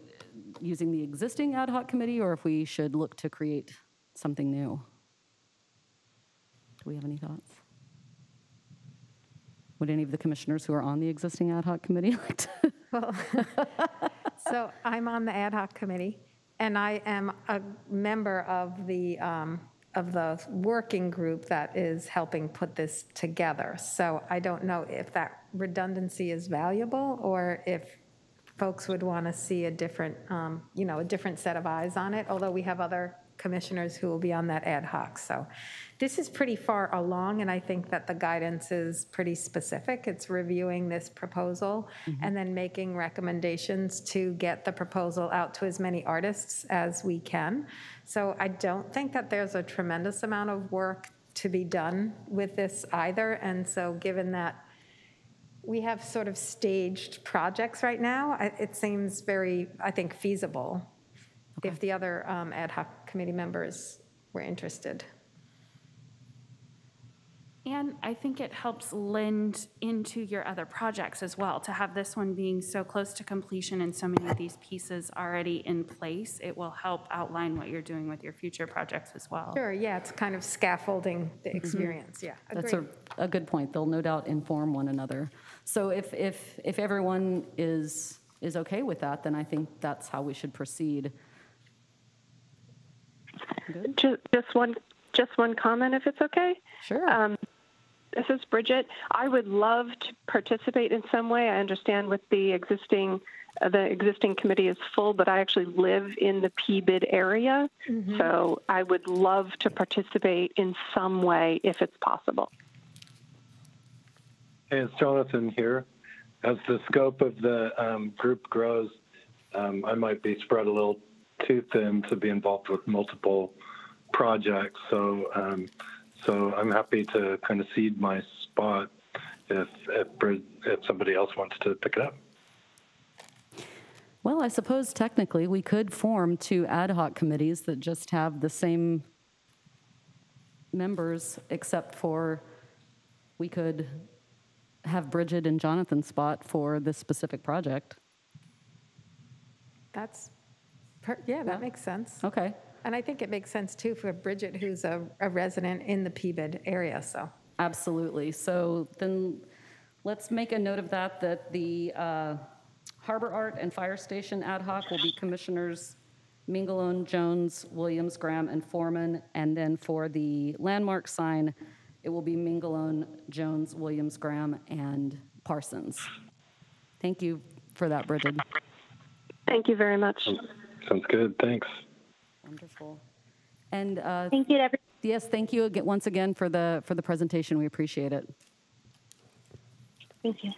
using the existing ad hoc committee, or if we should look to create something new. Do we have any thoughts? Would any of the commissioners who are on the existing ad hoc committee like to?
Well, so I'm on the ad hoc committee, and I am a member of the working group that is helping put this together. So I don't know if that redundancy is valuable, or if folks would want to see a different, a different set of eyes on it, although we have other commissioners who will be on that ad hoc. So this is pretty far along, and I think that the guidance is pretty specific. It's reviewing this proposal and then making recommendations to get the proposal out to as many artists as we can. So I don't think that there's a tremendous amount of work to be done with this either. And so given that we have sort of staged projects right now, it seems very, I think, feasible if the other ad hoc committee members were interested.
And I think it helps lend into your other projects as well. To have this one being so close to completion and so many of these pieces already in place, it will help outline what you're doing with your future projects as well.
Sure, yeah, it's kind of scaffolding the experience, yeah. Agreed.
That's a good point. They'll no doubt inform one another. So if everyone is okay with that, then I think that's how we should proceed. Good?
Just one comment, if it's okay.
Sure.
This is Bridget. I would love to participate in some way. I understand with the existing committee is full, but I actually live in the PBID area, so I would love to participate in some way if it's possible.
Hey, it's Jonathan here. As the scope of the group grows, I might be spread a little too thin to be involved with multiple projects. So I'm happy to kind of cede my spot if somebody else wants to pick it up.
Well, I suppose technically we could form two ad hoc committees that just have the same members, except for we could have Bridget and Jonathan's spot for this specific project.
That makes sense.
Okay.
And I think it makes sense, too, for Bridget, who's a resident in the PBID area, so.
Absolutely. So then let's make a note of that the Harbor Art and Fire Station ad hoc will be Commissioners Mingalone, Jones, Williams, Graham, and Foreman. And then for the landmark sign, it will be Mingalone, Jones, Williams, Graham, and Parsons. Thank you for that, Bridget.
Thank you very much.
Sounds good. Thanks.
Wonderful. And
thank you to everyone
Yes, thank you again, once again for the presentation. We appreciate it.
Thank you.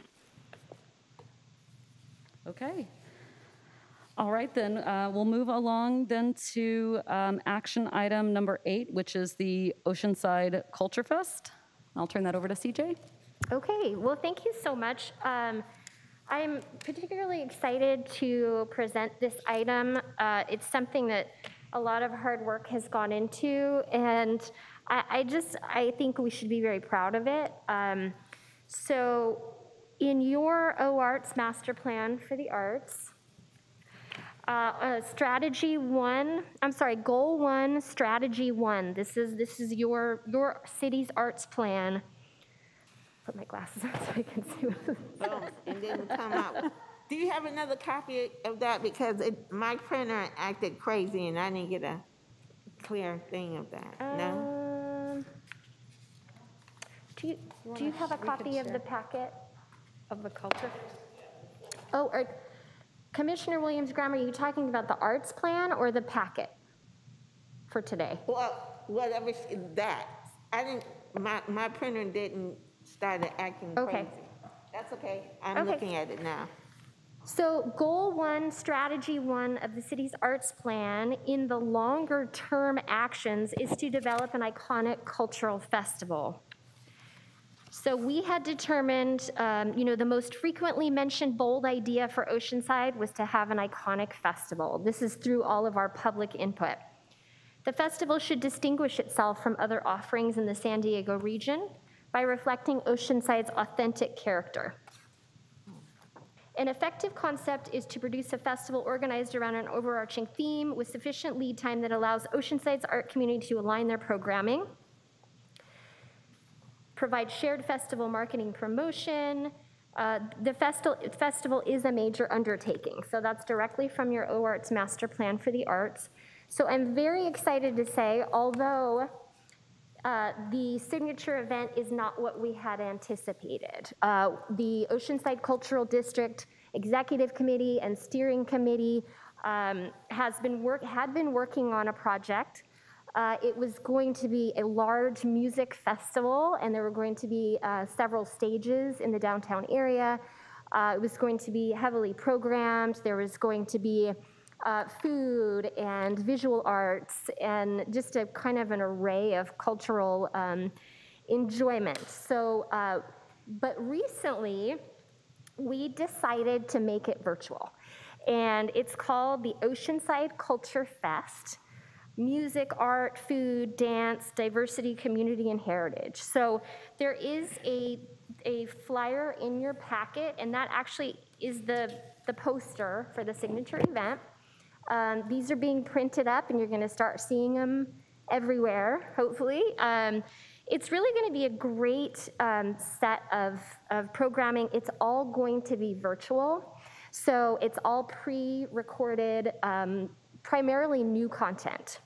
Okay. All right, then we'll move along then to action item number 8, which is the Oceanside Culture Fest. I'll turn that over to CJ.
Okay, well, thank you so much. I'm particularly excited to present this item. It's something that a lot of hard work has gone into, and I think we should be very proud of it. So in your OArts master plan for the arts, goal 1, strategy 1. This is your city's arts plan. Put my glasses on so I can see what
And then come out. Do you have another copy of that? Because my printer acted crazy and I didn't get a clear thing of that. No?
Do you have a copy of the packet?
Of the culture?
Oh, Commissioner Williams-Graham, are you talking about the arts plan or the packet for today?
Well, whatever that. I didn't. My printer didn't start acting crazy. That's okay. I'm looking at it now.
So goal 1, strategy 1 of the city's arts plan in the longer term actions is to develop an iconic cultural festival. So we had determined, the most frequently mentioned bold idea for Oceanside was to have an iconic festival. This is through all of our public input. The festival should distinguish itself from other offerings in the San Diego region by reflecting Oceanside's authentic character. An effective concept is to produce a festival organized around an overarching theme with sufficient lead time that allows Oceanside's art community to align their programming, provide shared festival marketing promotion. The festival is a major undertaking. So that's directly from your OArts master plan for the arts. So I'm very excited to say, although the signature event is not what we had anticipated. The Oceanside Cultural District Executive Committee and Steering Committee had been working on a project. It was going to be a large music festival, and there were going to be several stages in the downtown area. It was going to be heavily programmed. There was going to be food and visual arts and just a kind of an array of cultural enjoyment. So, but recently we decided to make it virtual, and it's called the Oceanside Culture Fest. Music, art, food, dance, diversity, community, and heritage. So there is a flyer in your packet, and that actually is the poster for the signature event. These are being printed up, and you're going to start seeing them everywhere, hopefully. It's really going to be a great set of programming. It's all going to be virtual, so it's all pre-recorded, primarily new content.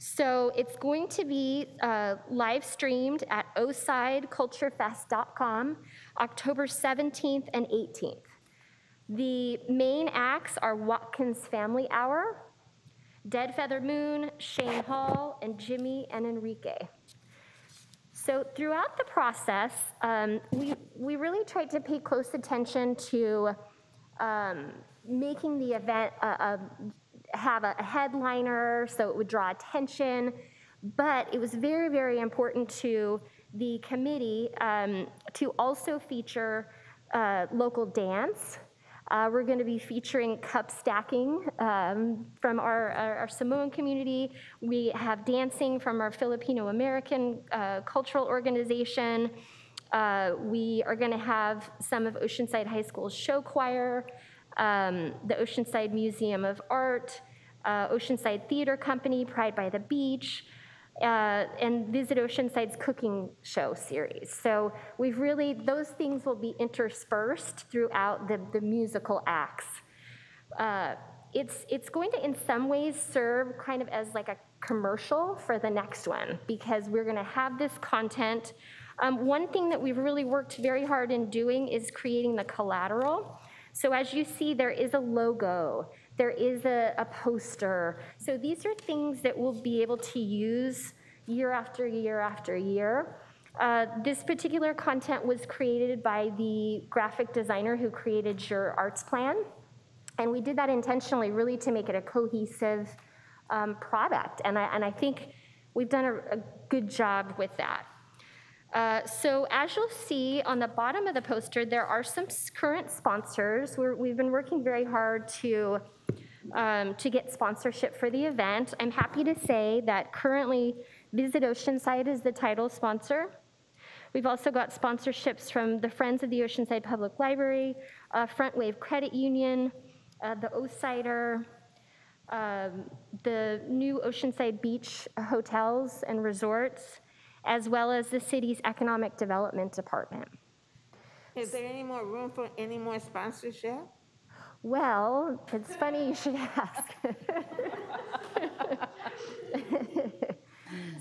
So it's going to be live streamed at osideculturefest.com, October 17th and 18th. The main acts are Watkins Family Hour, Dead Feather Moon, Shane Hall, and Jimmy and Enrique. So throughout the process, we really tried to pay close attention to making the event have a headliner so it would draw attention, but it was very, very important to the committee to also feature local dance. We're going to be featuring cup stacking from our Samoan community. We have dancing from our Filipino American cultural organization. We are going to have some of Oceanside High School's show choir, the Oceanside Museum of Art, Oceanside Theater Company, Pride by the Beach, and Visit Oceanside's cooking show series. So those things will be interspersed throughout the musical acts. It's going to in some ways serve kind of as like a commercial for the next one, because we're going to have this content. One thing that we've really worked very hard in doing is creating the collateral. So as you see, there is a logo, there is a poster. So these are things that we'll be able to use, year after year after year. This particular content was created by the graphic designer who created your arts plan. And we did that intentionally, really to make it a cohesive product. And I think we've done a good job with that. So as you'll see on the bottom of the poster, there are some current sponsors. We've been working very hard to get sponsorship for the event. I'm happy to say that currently Visit Oceanside is the title sponsor. We've also got sponsorships from the Friends of the Oceanside Public Library, Front Wave Credit Union, the O-Cider, the new Oceanside Beach hotels and resorts, as well as the city's Economic Development Department.
Is there any more room for any more sponsorship?
Well, it's funny you should ask.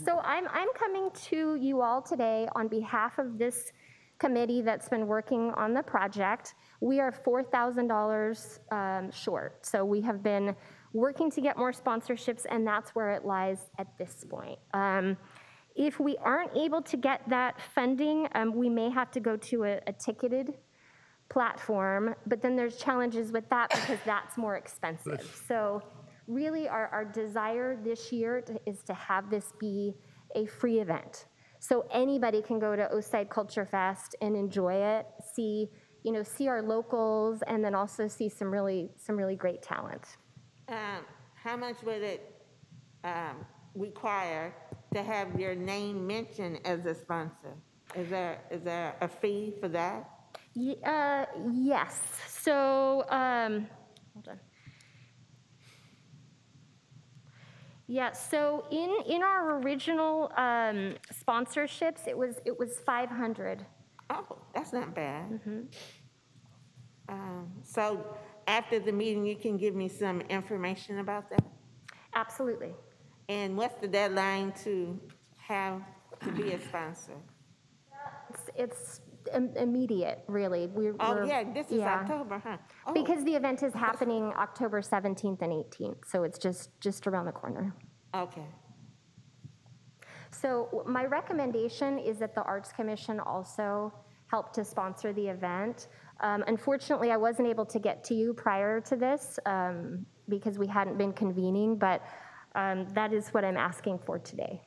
So I'm coming to you all today on behalf of this committee that's been working on the project. We are $4,000 short. So we have been working to get more sponsorships, and that's where it lies at this point. If we aren't able to get that funding, we may have to go to a ticketed platform, but then there's challenges with that because that's more expensive. So really our desire this year is to have this be a free event. So anybody can go to Oceanside Culture Fest and enjoy it, see our locals, and then also see some really great talent.
How much would it require to have your name mentioned as a sponsor? Is there a fee for that?
Yes. So hold on. Yeah. So in our original sponsorships, it was $500.
Oh, that's not bad. So after the meeting, you can give me some information about that?
Absolutely.
And what's the deadline to be a sponsor?
It's immediate, really.
This is October, huh? Oh.
Because the event is happening October 17th and 18th, so it's just around the corner.
Okay.
So my recommendation is that the Arts Commission also help to sponsor the event. Unfortunately, I wasn't able to get to you prior to this because we hadn't been convening, but that is what I'm asking for today.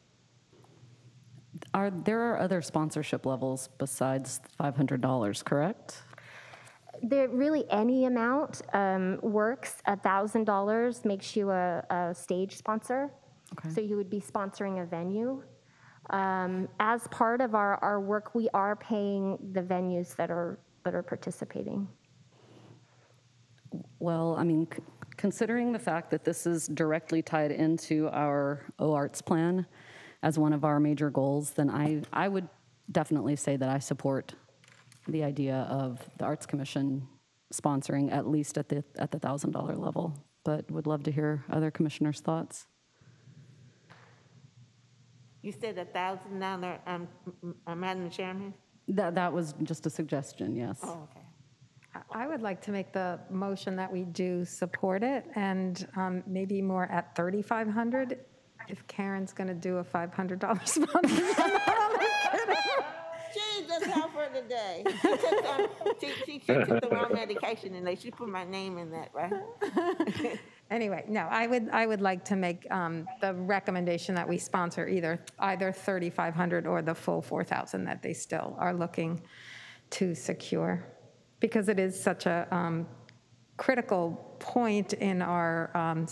There are other sponsorship levels besides $500, correct?
Really any amount works. $1,000 makes you a stage sponsor. Okay. So you would be sponsoring a venue. As part of our work, we are paying the venues that are participating.
Well, I mean, considering the fact that this is directly tied into our O-Arts plan as one of our major goals, then I would definitely say that I support the idea of the Arts Commission sponsoring at least at the $1,000 level, but would love to hear other commissioners' thoughts.
You said $1,000, Madam Chairman?
That was just a suggestion, yes.
Oh, okay.
I would like to make the motion that we do support it, and maybe more at $3,500 if Karen's going to do a $500 sponsorship.
She just helped her today. She took the wrong medication, and she put my name in that, right?
Anyway, no, I would like to make the recommendation that we sponsor either $3,500 or the full $4,000 that they still are looking to secure, because it is such a critical point in our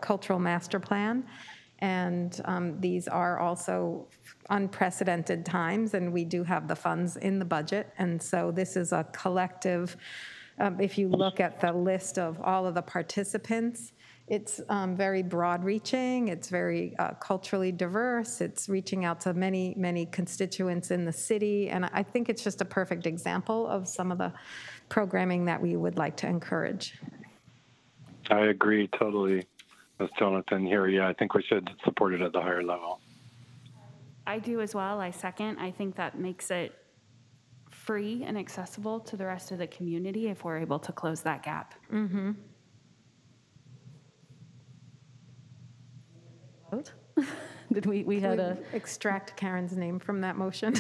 cultural master plan. And these are also unprecedented times, and we do have the funds in the budget. And so this is a collective, if you look at the list of all of the participants, it's very broad reaching, it's very culturally diverse, it's reaching out to many, many constituents in the city. And I think it's just a perfect example of some of the programming that we would like to encourage.
I agree totally with Jonathan here. Yeah, I think we should support it at the higher level.
I do as well. I second. I think that makes it free and accessible to the rest of the community if we're able to close that gap.
Mm-hmm.
Did we had a...
Extract Karen's name from that motion.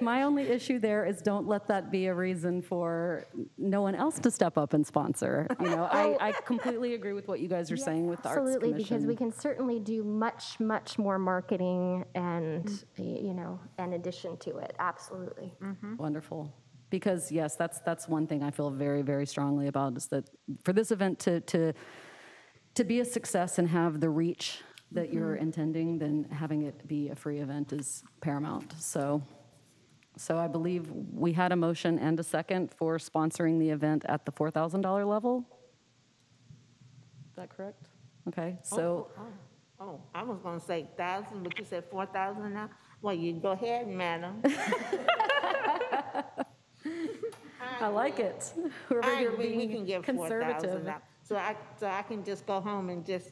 My only issue there is don't let that be a reason for no one else to step up and sponsor. You know, I completely agree with what you guys are saying with the Arts Commission.
Absolutely, because we can certainly do much, much more marketing and, you know, in addition to it, absolutely.
Wonderful. Because yes, that's one thing I feel very, very strongly about is that for this event to be a success and have the reach that you're intending, then having it be a free event is paramount. So I believe we had a motion and a second for sponsoring the event at the $4,000 level. Is that correct? Okay, so.
Oh, I was going to say 1,000, but you said 4,000 now? Well, you go ahead, madam.
I like it.
We can give 4,000 now. So I can just go home and just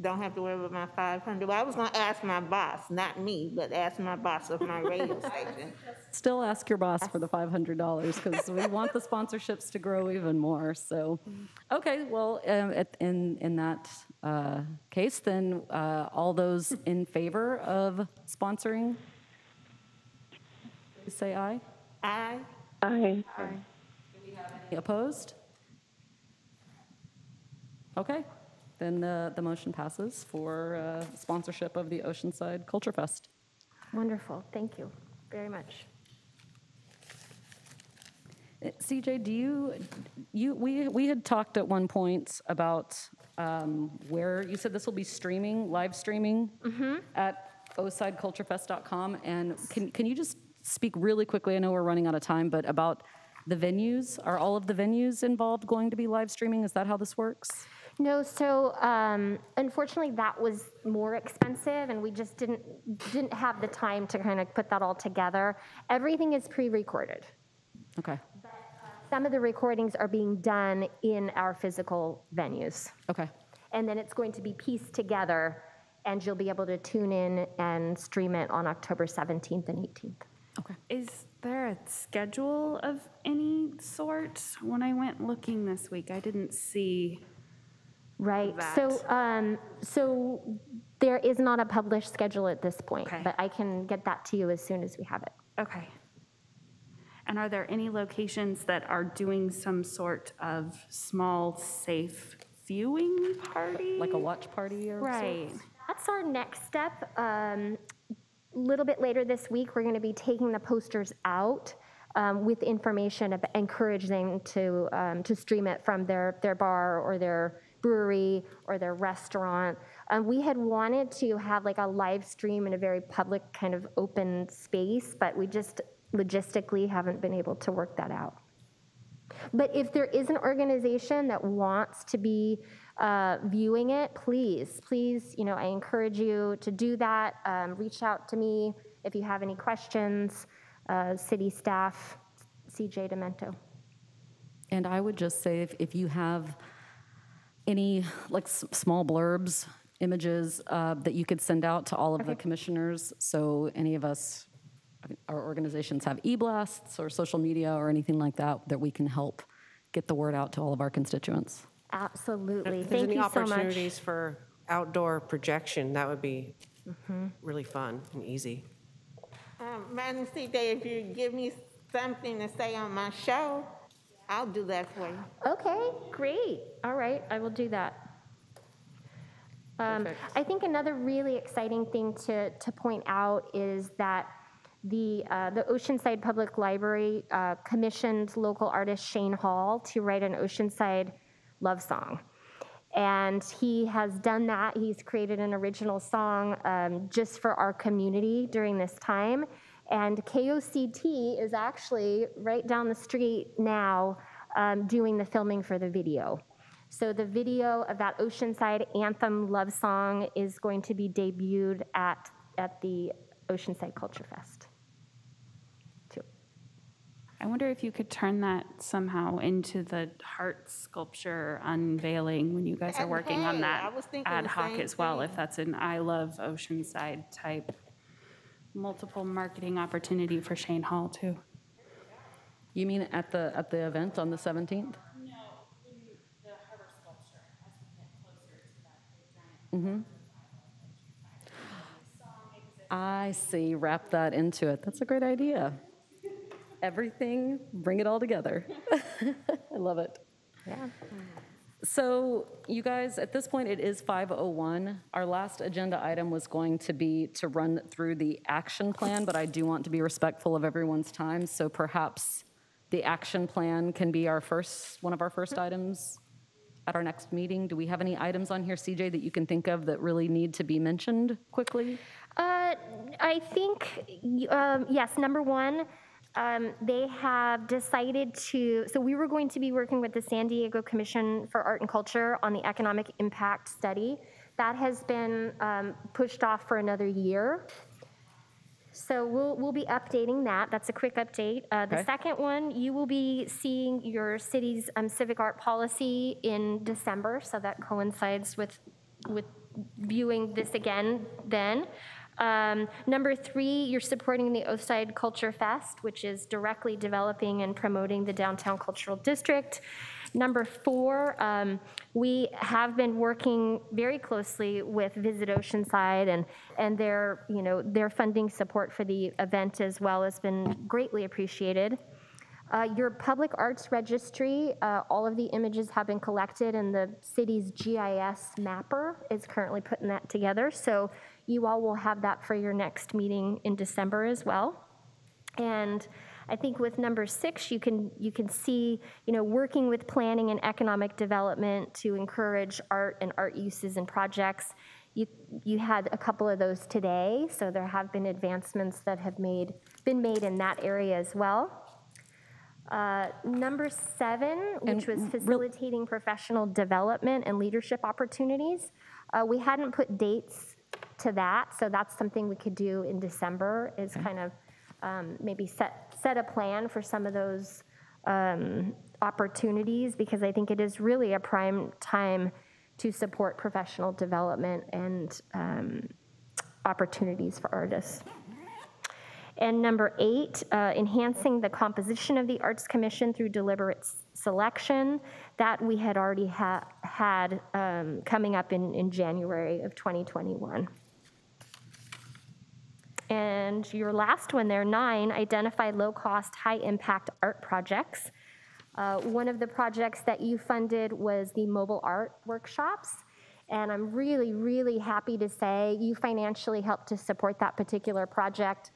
don't have to worry about my 500. Well, I was going to ask my boss, not me, but ask my boss of my radio station.
Still ask your boss for the $500 because we want the sponsorships to grow even more. So, okay, well, in that case, then all those in favor of sponsoring, please say aye.
Aye.
Aye.
Do we have any opposed? Okay. Then the motion passes for sponsorship of the Oceanside Culture Fest.
Wonderful. Thank you very much.
CJ, we had talked at one point about where you said this will be live streaming at osideculturefest.com. And can you just speak really quickly? I know we're running out of time, but about the venues. Are all of the venues involved going to be live streaming? Is that how this works?
No, so unfortunately that was more expensive and we just didn't have the time to kind of put that all together. Everything is pre-recorded.
Okay.
Some of the recordings are being done in our physical venues.
Okay.
And then it's going to be pieced together and you'll be able to tune in and stream it on October 17th and 18th.
Okay.
Is there a schedule of any sort? When I went looking this week, I didn't see.
Right.
That.
So there is not a published schedule at this point,
Okay.
but I can get that to you as soon as we have it.
Okay. And are there any locations that are doing some sort of small, safe viewing party?
Like a watch party or
right.
sorts?
That's our next step. A little bit later this week, we're going to be taking the posters out with information of encouraging to stream it from their bar or their brewery or their restaurant. We had wanted to have like a live stream in a very public kind of open space, but we just logistically haven't been able to work that out. But if there is an organization that wants to be viewing it, please, I encourage you to do that. Reach out to me if you have any questions, city staff, CJ Demento.
And I would just say if you have any like small blurbs, images that you could send out to all of the commissioners, so any of us, our organizations have e-blasts or social media or anything like that, that we can help get the word out to all of our constituents.
Absolutely.
If there's
Thank
any
you so much.
opportunities for outdoor projection, that would be really fun and easy.
Madam CJ, if you give me something to say on my show, I'll do that for you.
Okay, great. All right, I will do that. I think another really exciting thing to point out is that the Oceanside Public Library commissioned local artist Shane Hall to write an Oceanside love song. And he has done that. He's created an original song just for our community during this time. And KOCT is actually right down the street now doing the filming for the video. So the video of that Oceanside anthem love song is going to be debuted at the Oceanside Culture Fest.
I wonder if you could turn that somehow into the heart sculpture unveiling when you guys are working on that ad hoc as well, if that's an I Love Oceanside type multiple marketing opportunity for Shane Hall too.
You mean at the event on the 17th?
No, the harbor sculpture as we get closer to that big giant
Mm-hmm. I see, wrap that into it. That's a great idea. Everything, bring it all together. I love it.
Yeah.
So you guys, at this point, it is 5:01. Our last agenda item was going to be to run through the action plan, but I do want to be respectful of everyone's time, so perhaps the action plan can be one of our first items at our next meeting. Do we have any items on here, CJ, that you can think of that really need to be mentioned quickly?
I think, yes, number one, they have decided so we were going to be working with the San Diego Commission for Art and Culture on the economic impact study. That has been pushed off for another year. So we'll be updating that. That's a quick update. The second one, you will be seeing your city's civic art policy in December, so that coincides with viewing this again then. Number three, you're supporting the Oceanside Culture Fest, which is directly developing and promoting the downtown cultural district. Number four, we have been working very closely with Visit Oceanside, and their funding support for the event as well has been greatly appreciated. Your public arts registry, all of the images have been collected, and the city's GIS mapper is currently putting that together. So you all will have that for your next meeting in December as well. And I think with number six, you can see, working with planning and economic development to encourage art and art uses and projects. You had a couple of those today, so there have been advancements that have been made in that area as well. Number seven, which was facilitating professional development and leadership opportunities. We hadn't put dates to that, so that's something we could do in December, is kind of maybe set a plan for some of those opportunities, because I think it is really a prime time to support professional development and opportunities for artists. And number eight, enhancing the composition of the Arts Commission through deliberate selection. That we had already had coming up in January of 2021. And your last one there, 9, identify low-cost, high-impact art projects. One of the projects that you funded was the mobile art workshops. And I'm really, really happy to say you financially helped to support that particular project.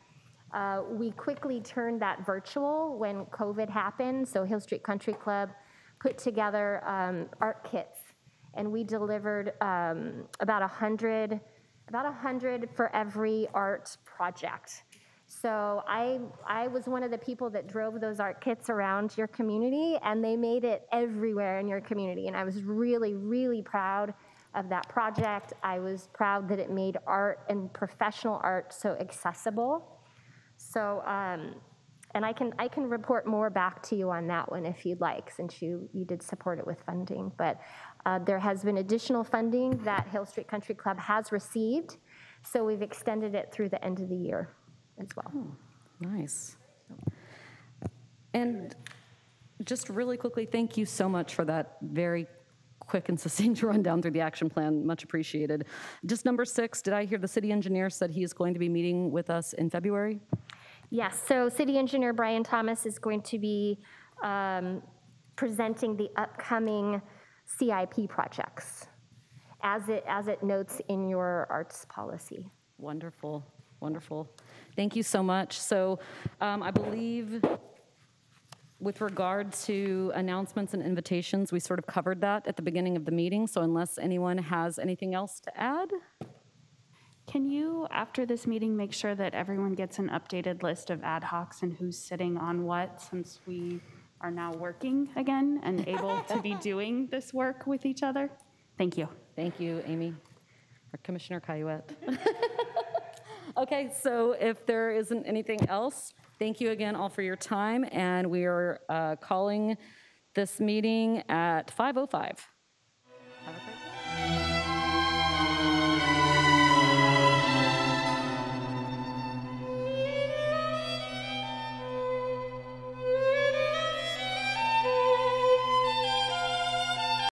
We quickly turned that virtual when COVID happened. So Hill Street Country Club put together art kits, and we delivered about 100 for every art project. So I was one of the people that drove those art kits around your community, and they made it everywhere in your community. And I was really, really proud of that project. I was proud that it made art and professional art so accessible. So, and I can report more back to you on that one if you'd like, since you did support it with funding. But there has been additional funding that Hill Street Country Club has received, so we've extended it through the end of the year as well.
Oh, nice. And just really quickly, thank you so much for that very quick and succinct rundown through the action plan. Much appreciated. Just number 6, did I hear the city engineer said he is going to be meeting with us in February?
Yes, so City Engineer Brian Thomas is going to be presenting the upcoming CIP projects as it notes in your arts policy.
Wonderful, wonderful. Thank you so much. So I believe with regard to announcements and invitations, we sort of covered that at the beginning of the meeting. So unless anyone has anything else to add?
Can you, after this meeting, make sure that everyone gets an updated list of ad hocs and who's sitting on what, since we are now working again and able to be doing this work with each other? Thank you.
Thank you, Amy. Or Commissioner Cayuette. Okay, so if there isn't anything else, thank you again all for your time, and we are calling this meeting at 5:05.